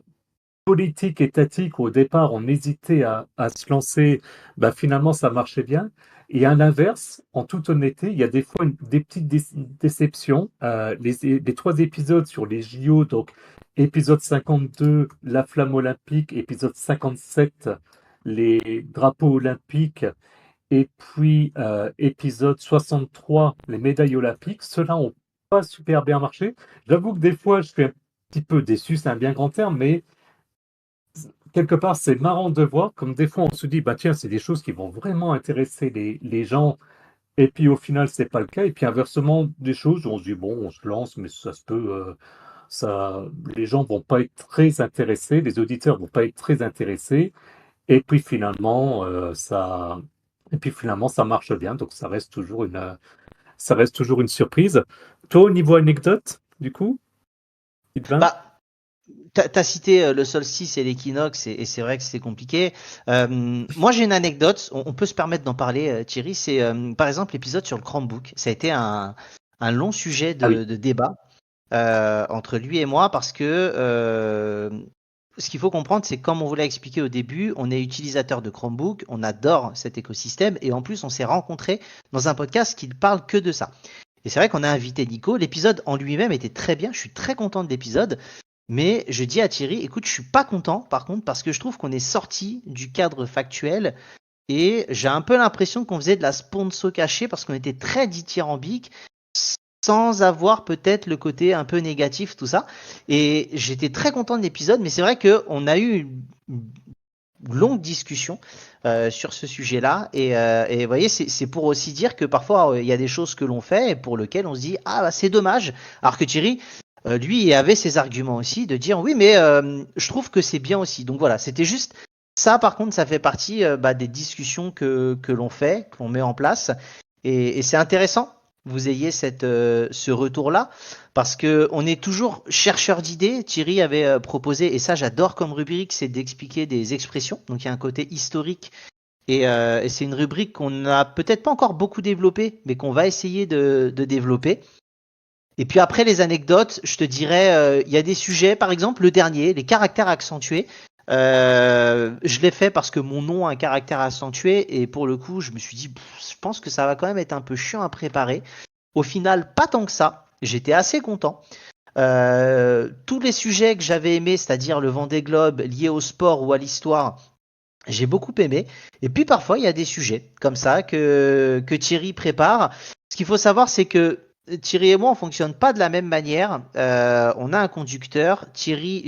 politique étatique, au départ, on hésitait à se lancer, bah, finalement, ça marchait bien. Et à l'inverse, en toute honnêteté, il y a des fois des petites déceptions. Les trois épisodes sur les JO, donc épisode 52, la flamme olympique, épisode 57, les drapeaux olympiques, et puis épisode 63, les médailles olympiques, ceux-là n'ont pas super bien marché. J'avoue que des fois, je suis un petit peu déçu, c'est un bien grand terme, mais quelque part, c'est marrant de voir, comme des fois on se dit, bah tiens, c'est des choses qui vont vraiment intéresser les gens, et puis au final, c'est pas le cas, et puis inversement, des choses où on se dit, bon, on se lance, mais ça se peut, les gens vont pas être très intéressés, les auditeurs vont pas être très intéressés, et puis finalement, ça marche bien, donc ça reste toujours une surprise. Toi, au niveau anecdote, du coup, Sylvain? Bah, t'as cité le solstice et l'équinoxe et c'est vrai que c'est compliqué. Moi j'ai une anecdote, on peut se permettre d'en parler, Thierry. C'est par exemple l'épisode sur le Chromebook. Ça a été un long sujet Ah oui, de débat entre lui et moi parce que ce qu'il faut comprendre, c'est comme on vous l'a expliqué au début, on est utilisateur de Chromebook, on adore cet écosystème et en plus on s'est rencontrés dans un podcast qui ne parle que de ça. Et c'est vrai qu'on a invité Nico. L'épisode en lui-même était très bien. Je suis très content de l'épisode. Mais je dis à Thierry, écoute, je suis pas content par contre parce que je trouve qu'on est sorti du cadre factuel et j'ai un peu l'impression qu'on faisait de la sponsor cachée parce qu'on était très dithyrambique sans avoir peut-être le côté un peu négatif, tout ça. Et j'étais très content de l'épisode, mais c'est vrai qu'on a eu une longue discussion sur ce sujet-là. Et vous voyez, c'est pour aussi dire que parfois il y a des choses que l'on fait et pour lesquelles on se dit, ah bah, c'est dommage. Alors que Thierry, lui avait ses arguments aussi de dire oui mais je trouve que c'est bien aussi. Donc voilà, c'était juste ça. Par contre, ça fait partie des discussions que l'on fait, que l'on met en place et c'est intéressant que vous ayez ce retour là parce que on est toujours chercheur d'idées. Thierry avait proposé et ça j'adore comme rubrique, c'est d'expliquer des expressions. Donc il y a un côté historique Et c'est une rubrique qu'on n'a peut-être pas encore beaucoup développée, mais qu'on va essayer de développer. Et puis après les anecdotes, je te dirais, il y a des sujets, par exemple le dernier, les caractères accentués. Je l'ai fait parce que mon nom a un caractère accentué et pour le coup, je me suis dit, je pense que ça va quand même être un peu chiant à préparer. Au final, pas tant que ça. J'étais assez content. Tous les sujets que j'avais aimés, c'est-à-dire le Vendée Globe lié au sport ou à l'histoire, j'ai beaucoup aimé. Et puis parfois, il y a des sujets comme ça que Thierry prépare. Ce qu'il faut savoir, c'est que Thierry et moi, on fonctionne pas de la même manière. On a un conducteur. Thierry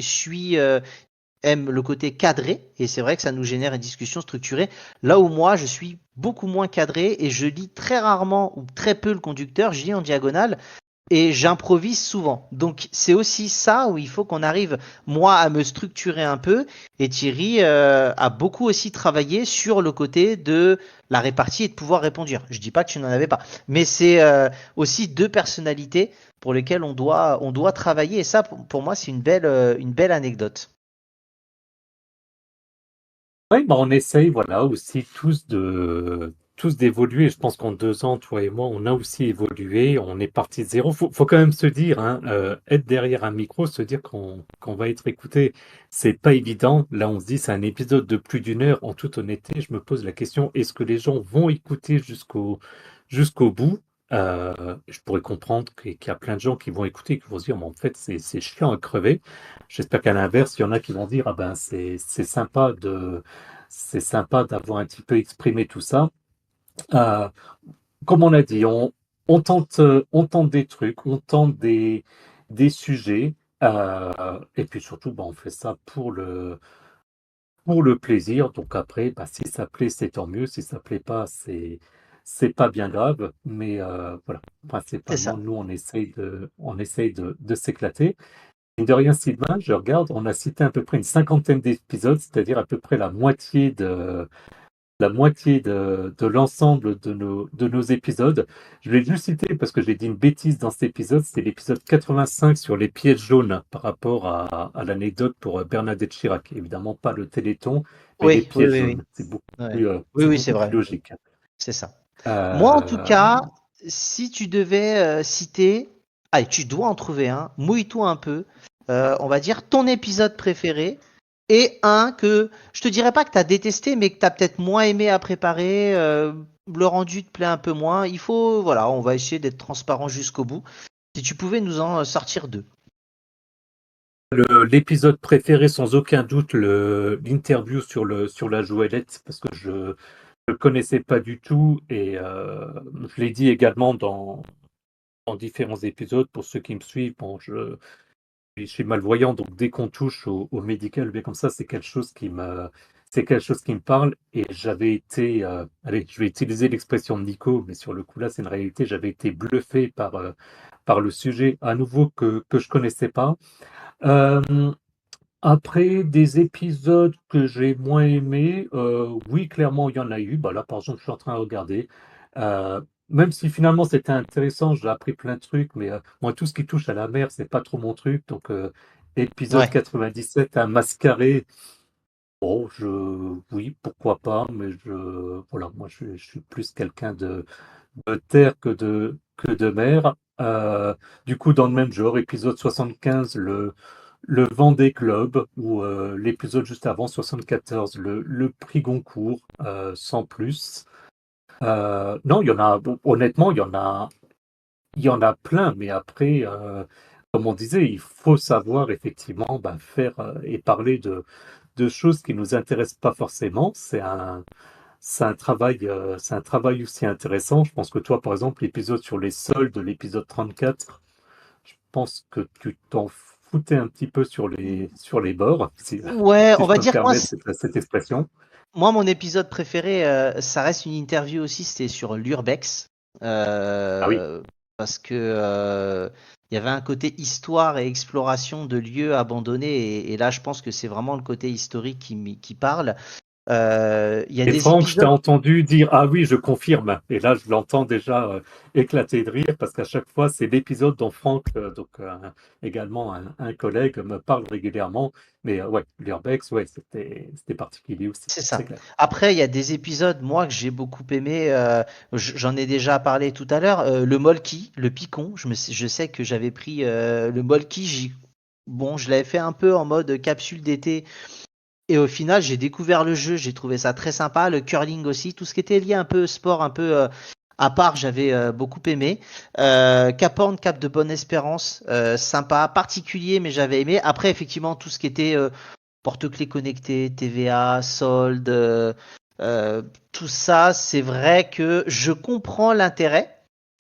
aime le côté cadré, et c'est vrai que ça nous génère une discussion structurée. Là où moi, je suis beaucoup moins cadré et je lis très rarement ou très peu le conducteur. Je lis en diagonale et j'improvise souvent. Donc c'est aussi ça où il faut qu'on arrive, moi, à me structurer un peu. Et Thierry a beaucoup aussi travaillé sur le côté de la répartie et de pouvoir répondre. Je dis pas que tu n'en avais pas, mais c'est aussi deux personnalités pour lesquelles on doit travailler. Et ça, pour moi, c'est une belle anecdote. Oui, bah, on essaye, voilà, aussi tous d'évoluer. Je pense qu'en 2 ans, toi et moi, on a aussi évolué. On est parti de zéro. Faut quand même se dire, hein, être derrière un micro, se dire qu'on va être écouté, c'est pas évident. Là, on se dit, c'est un épisode de plus d'1 heure. En toute honnêteté, je me pose la question, est-ce que les gens vont écouter jusqu'au bout? Je pourrais comprendre qu'il y a plein de gens qui vont écouter et qui vont se dire, mais en fait, c'est chiant à crever. J'espère qu'à l'inverse, il y en a qui vont dire, ah ben, c'est sympa d'avoir un petit peu exprimé tout ça. Euh, Comme on a dit, on tente des trucs, on tente des sujets, et puis surtout, bah, on fait ça pour le plaisir. Donc après, bah, si ça plaît, c'est tant mieux. Si ça plaît pas, c'est pas bien grave. Mais voilà, C'est principalement, ça. nous, on essaye de s'éclater. Et de rien, Sylvain, je regarde, on a cité à peu près une cinquantaine d'épisodes, c'est-à-dire à peu près la moitié de l'ensemble de nos épisodes. Je l'ai juste cité parce que j'ai dit une bêtise dans cet épisode, c'est l'épisode 85 sur les pièges jaunes par rapport à l'anecdote pour Bernadette Chirac. Évidemment, pas le Téléthon, mais les Oui, oui, pièges oui, oui. jaunes. C'est beaucoup Ouais. plus, Oui, oui, c'est plus vrai. logique. C'est ça. Moi, en tout Euh, cas, si tu devais citer, allez, tu dois en trouver un, mouille-toi un peu, on va dire ton épisode préféré, et un que je te dirais pas que tu as détesté, mais que tu as peut-être moins aimé à préparer, le rendu te plaît un peu moins. Il faut, voilà, on va essayer d'être transparent jusqu'au bout. Si tu pouvais nous en sortir deux. L'épisode préféré, sans aucun doute, l'interview sur la Joëlette, parce que je ne connaissais pas du tout et je l'ai dit également dans différents épisodes. Pour ceux qui me suivent, bon, je suis malvoyant, donc dès qu'on touche au médical, bien comme ça, c'est quelque chose qui me parle. Et j'avais été, allez, je vais utiliser l'expression de Nico, mais sur le coup là, c'est une réalité. J'avais été bluffé par le sujet à nouveau que je connaissais pas. Euh, Après, des épisodes que j'ai moins aimés, oui, clairement, il y en a eu. Bah, là, par exemple, je suis en train de regarder. Euh, Même si finalement c'était intéressant, j'ai appris plein de trucs, mais moi, tout ce qui touche à la mer, c'est pas trop mon truc. Donc, épisode Ouais. 97, un mascaré, oh, oui, pourquoi pas, mais voilà, moi, je suis plus quelqu'un de terre que de mer. Du coup, dans le même genre, épisode 75, le Vendée Globe, ou l'épisode juste avant, 74, le prix Goncourt, sans plus. Non, il y en a, bon, honnêtement, il y en a plein, mais après, comme on disait, il faut savoir effectivement bah, faire et parler de choses qui nous intéressent pas forcément. C'est un travail aussi intéressant. Je pense que toi, par exemple, l'épisode sur les soldes, l'épisode 34, je pense que tu t'en foutais un petit peu sur les bords, si, Ouais, si on je va peux me dire que moi, permettre cette expression. moi, mon épisode préféré, ça reste une interview aussi, c'était sur l'Urbex. Ah oui. Parce que il y avait un côté histoire et exploration de lieux abandonnés. Et là, je pense que c'est vraiment le côté historique qui parle. Il y a Et des Franck, je t'ai épisodes. entendu dire ah oui, je confirme. Et là, je l'entends déjà éclater de rire parce qu'à chaque fois, c'est l'épisode dont Franck, également un collègue, me parle régulièrement. Mais ouais, l'Urbex, ouais, c'était particulier aussi, C'est c'est ça. clair. Après, il y a des épisodes, moi, que j'ai beaucoup aimé. J'en ai déjà parlé tout à l'heure. Le Molki, le Picon. Je sais que j'avais pris le Molki. Bon, je l'avais fait un peu en mode capsule d'été. Et au final, j'ai découvert le jeu. J'ai trouvé ça très sympa. Le curling aussi. Tout ce qui était lié un peu sport, un peu à part, j'avais beaucoup aimé. Cap Horn, Cap de Bonne Espérance. Sympa, particulier, mais j'avais aimé. Après, effectivement, tout ce qui était porte-clés connectés, TVA, solde, tout ça, c'est vrai que je comprends l'intérêt.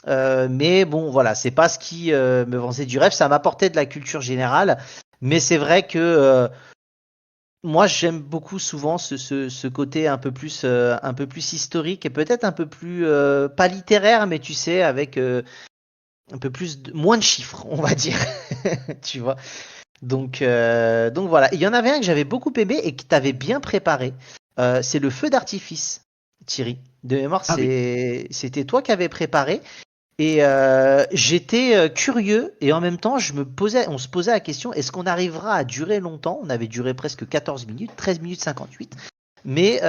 Mais bon, voilà, c'est pas ce qui me vendait du rêve. Ça m'apportait de la culture générale. Mais c'est vrai que moi, j'aime beaucoup souvent ce côté un peu plus historique et peut-être un peu plus, pas littéraire, mais tu sais, avec un peu moins de chiffres, on va dire. Tu vois. Donc voilà. Il y en avait un que j'avais beaucoup aimé et que tu avais bien préparé. C'est le feu d'artifice, Thierry. De mémoire, Ah oui, c'était toi qui avais préparé. Et j'étais curieux et en même temps, on se posait la question, est-ce qu'on arrivera à durer longtemps? On avait duré presque 14 minutes, 13 minutes 58. Mais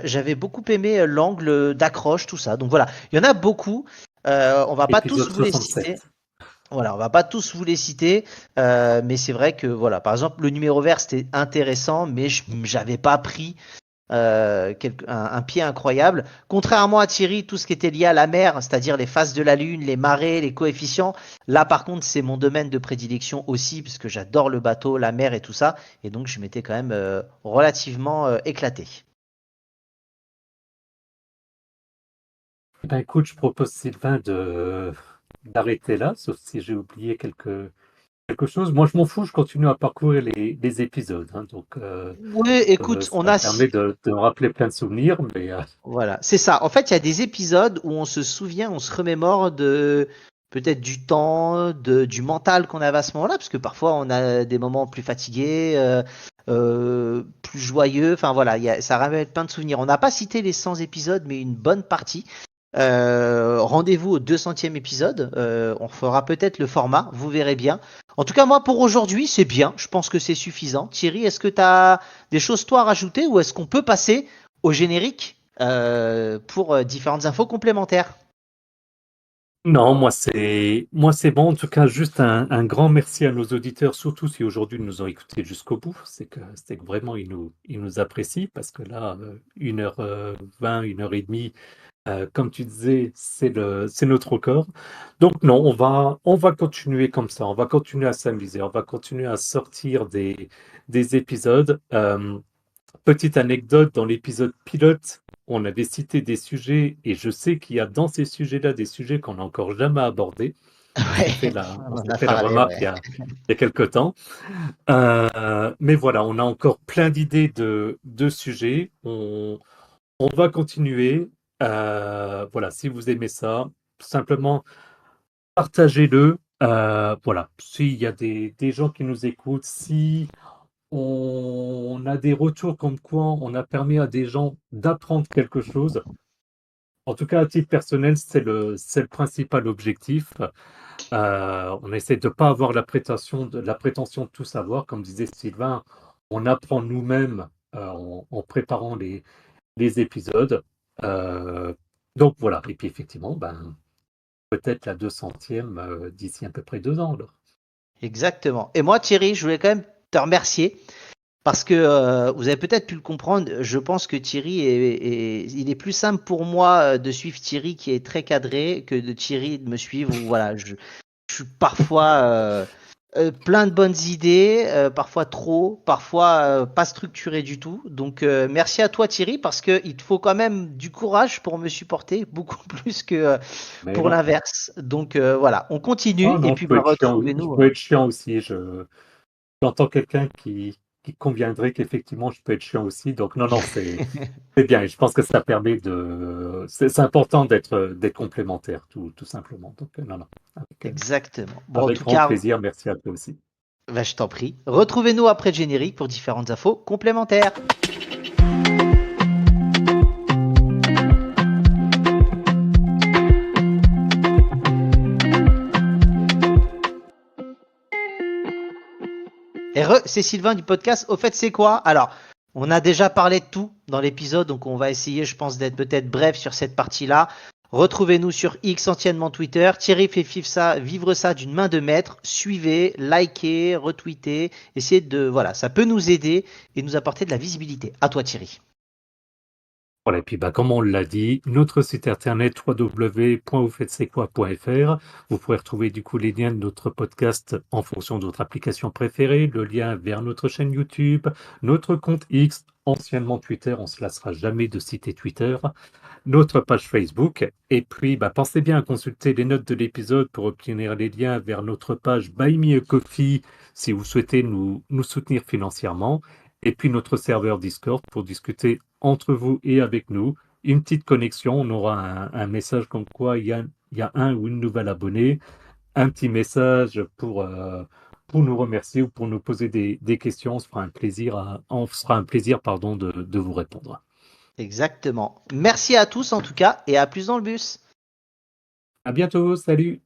j'avais beaucoup aimé l'angle d'accroche, tout ça. Donc voilà, il y en a beaucoup. On va pas tous épisode vous les citer. 67. Voilà, on va pas tous vous les citer, mais c'est vrai que voilà, par exemple, le numéro vert c'était intéressant, mais j'avais pas pris un pied incroyable. Contrairement à Thierry, tout ce qui était lié à la mer, c'est-à-dire les phases de la lune, les marées, les coefficients, là par contre c'est mon domaine de prédilection aussi, parce que j'adore le bateau, la mer et tout ça, et donc je m'étais quand même relativement éclaté. Eh ben, écoute, je propose Sylvain d'arrêter là, sauf si j'ai oublié quelque chose. Moi, je m'en fous, je continue à parcourir les épisodes, hein, Oui, écoute, ça me permet de me rappeler plein de souvenirs, mais voilà, c'est ça. En fait, il y a des épisodes où on se souvient, on se remémore de peut-être du temps, du mental qu'on avait à ce moment-là, parce que parfois on a des moments plus fatigués, plus joyeux. Enfin voilà, ça ramène plein de souvenirs. On n'a pas cité les 100 épisodes, mais une bonne partie. Rendez-vous au 200e épisode. On fera peut-être le format, vous verrez bien. En tout cas, moi pour aujourd'hui, c'est bien. Je pense que c'est suffisant. Thierry, est-ce que tu as des choses toi à rajouter ou est-ce qu'on peut passer au générique pour différentes infos complémentaires? non, moi c'est bon. En tout cas, juste un grand merci à nos auditeurs, surtout si aujourd'hui ils nous ont écoutés jusqu'au bout. C'est que vraiment ils nous apprécient parce que là, 1h20, 1h30, comme tu disais, c'est notre record. Donc non, on va continuer comme ça. On va continuer à s'amuser. On va continuer à sortir des épisodes. Petite anecdote, dans l'épisode pilote, on avait cité des sujets et je sais qu'il y a dans ces sujets-là des sujets qu'on n'a encore jamais abordés. On s'est Ouais, fait la, on on en s'est a fait la parlé, remarque ouais. il y a quelque temps. Mais voilà, on a encore plein d'idées de sujets. On va continuer. Voilà, si vous aimez ça, simplement partagez-le. Voilà, s'il y a des gens qui nous écoutent, si on a des retours comme quoi on a permis à des gens d'apprendre quelque chose. En tout cas, à titre personnel, c'est le principal objectif. On essaie de ne pas avoir la prétention de tout savoir. Comme disait Sylvain, on apprend nous-mêmes en préparant les épisodes. Euh, donc voilà. Et puis effectivement, ben, peut-être la 200e d'ici à peu près 2 ans. Alors. Exactement. Et moi, Thierry, je voulais quand même te remercier parce que vous avez peut-être pu le comprendre. Je pense que Thierry il est plus simple pour moi de suivre Thierry qui est très cadré que de Thierry de me suivre. Où, voilà, je suis parfois plein de bonnes idées, parfois trop, parfois pas structuré du tout. Donc merci à toi Thierry parce que il te faut quand même du courage pour me supporter beaucoup plus que Mais pour non. l'inverse. Donc voilà, on Oh continue et non, je puis peux bah, être chiant, je retrouvez-nous. peux être chiant aussi. J'entends quelqu'un qui conviendrait qu'effectivement je peux être chiant aussi. Donc non, non, c'est bien. Et je pense que ça permet de. C'est important d'être complémentaire, tout simplement. Donc non, non. Exactement. Bon, en Avec tout grand cas, plaisir. Merci à toi aussi. bah, je t'en prie. Retrouvez-nous après le générique pour différentes infos complémentaires. C'est Sylvain du podcast. Au fait, c'est quoi? Alors, on a déjà parlé de tout dans l'épisode, donc on va essayer, je pense, d'être peut-être bref sur cette partie-là. Retrouvez-nous sur X, anciennement Twitter. Thierry fait vivre ça d'une main de maître. Suivez, likez, retweetez. Essayez de, voilà, ça peut nous aider et nous apporter de la visibilité. À toi, Thierry. Voilà, et puis comme on l'a dit, notre site internet www.vousfaitesezquoi.fr. Vous pourrez retrouver du coup les liens de notre podcast en fonction de votre application préférée, le lien vers notre chaîne YouTube, notre compte X, anciennement Twitter, on ne se lassera jamais de citer Twitter, notre page Facebook. Et puis, pensez bien à consulter les notes de l'épisode pour obtenir les liens vers notre page Buy Me a Coffee si vous souhaitez nous soutenir financièrement. Et puis notre serveur Discord pour discuter entre vous et avec nous. Une petite connexion, on aura un message comme quoi il y a un ou une nouvelle abonnée, un petit message pour nous remercier ou pour nous poser des questions. On se fera un plaisir de vous répondre. Exactement. Merci à tous en tout cas et à plus dans le bus. À bientôt, salut!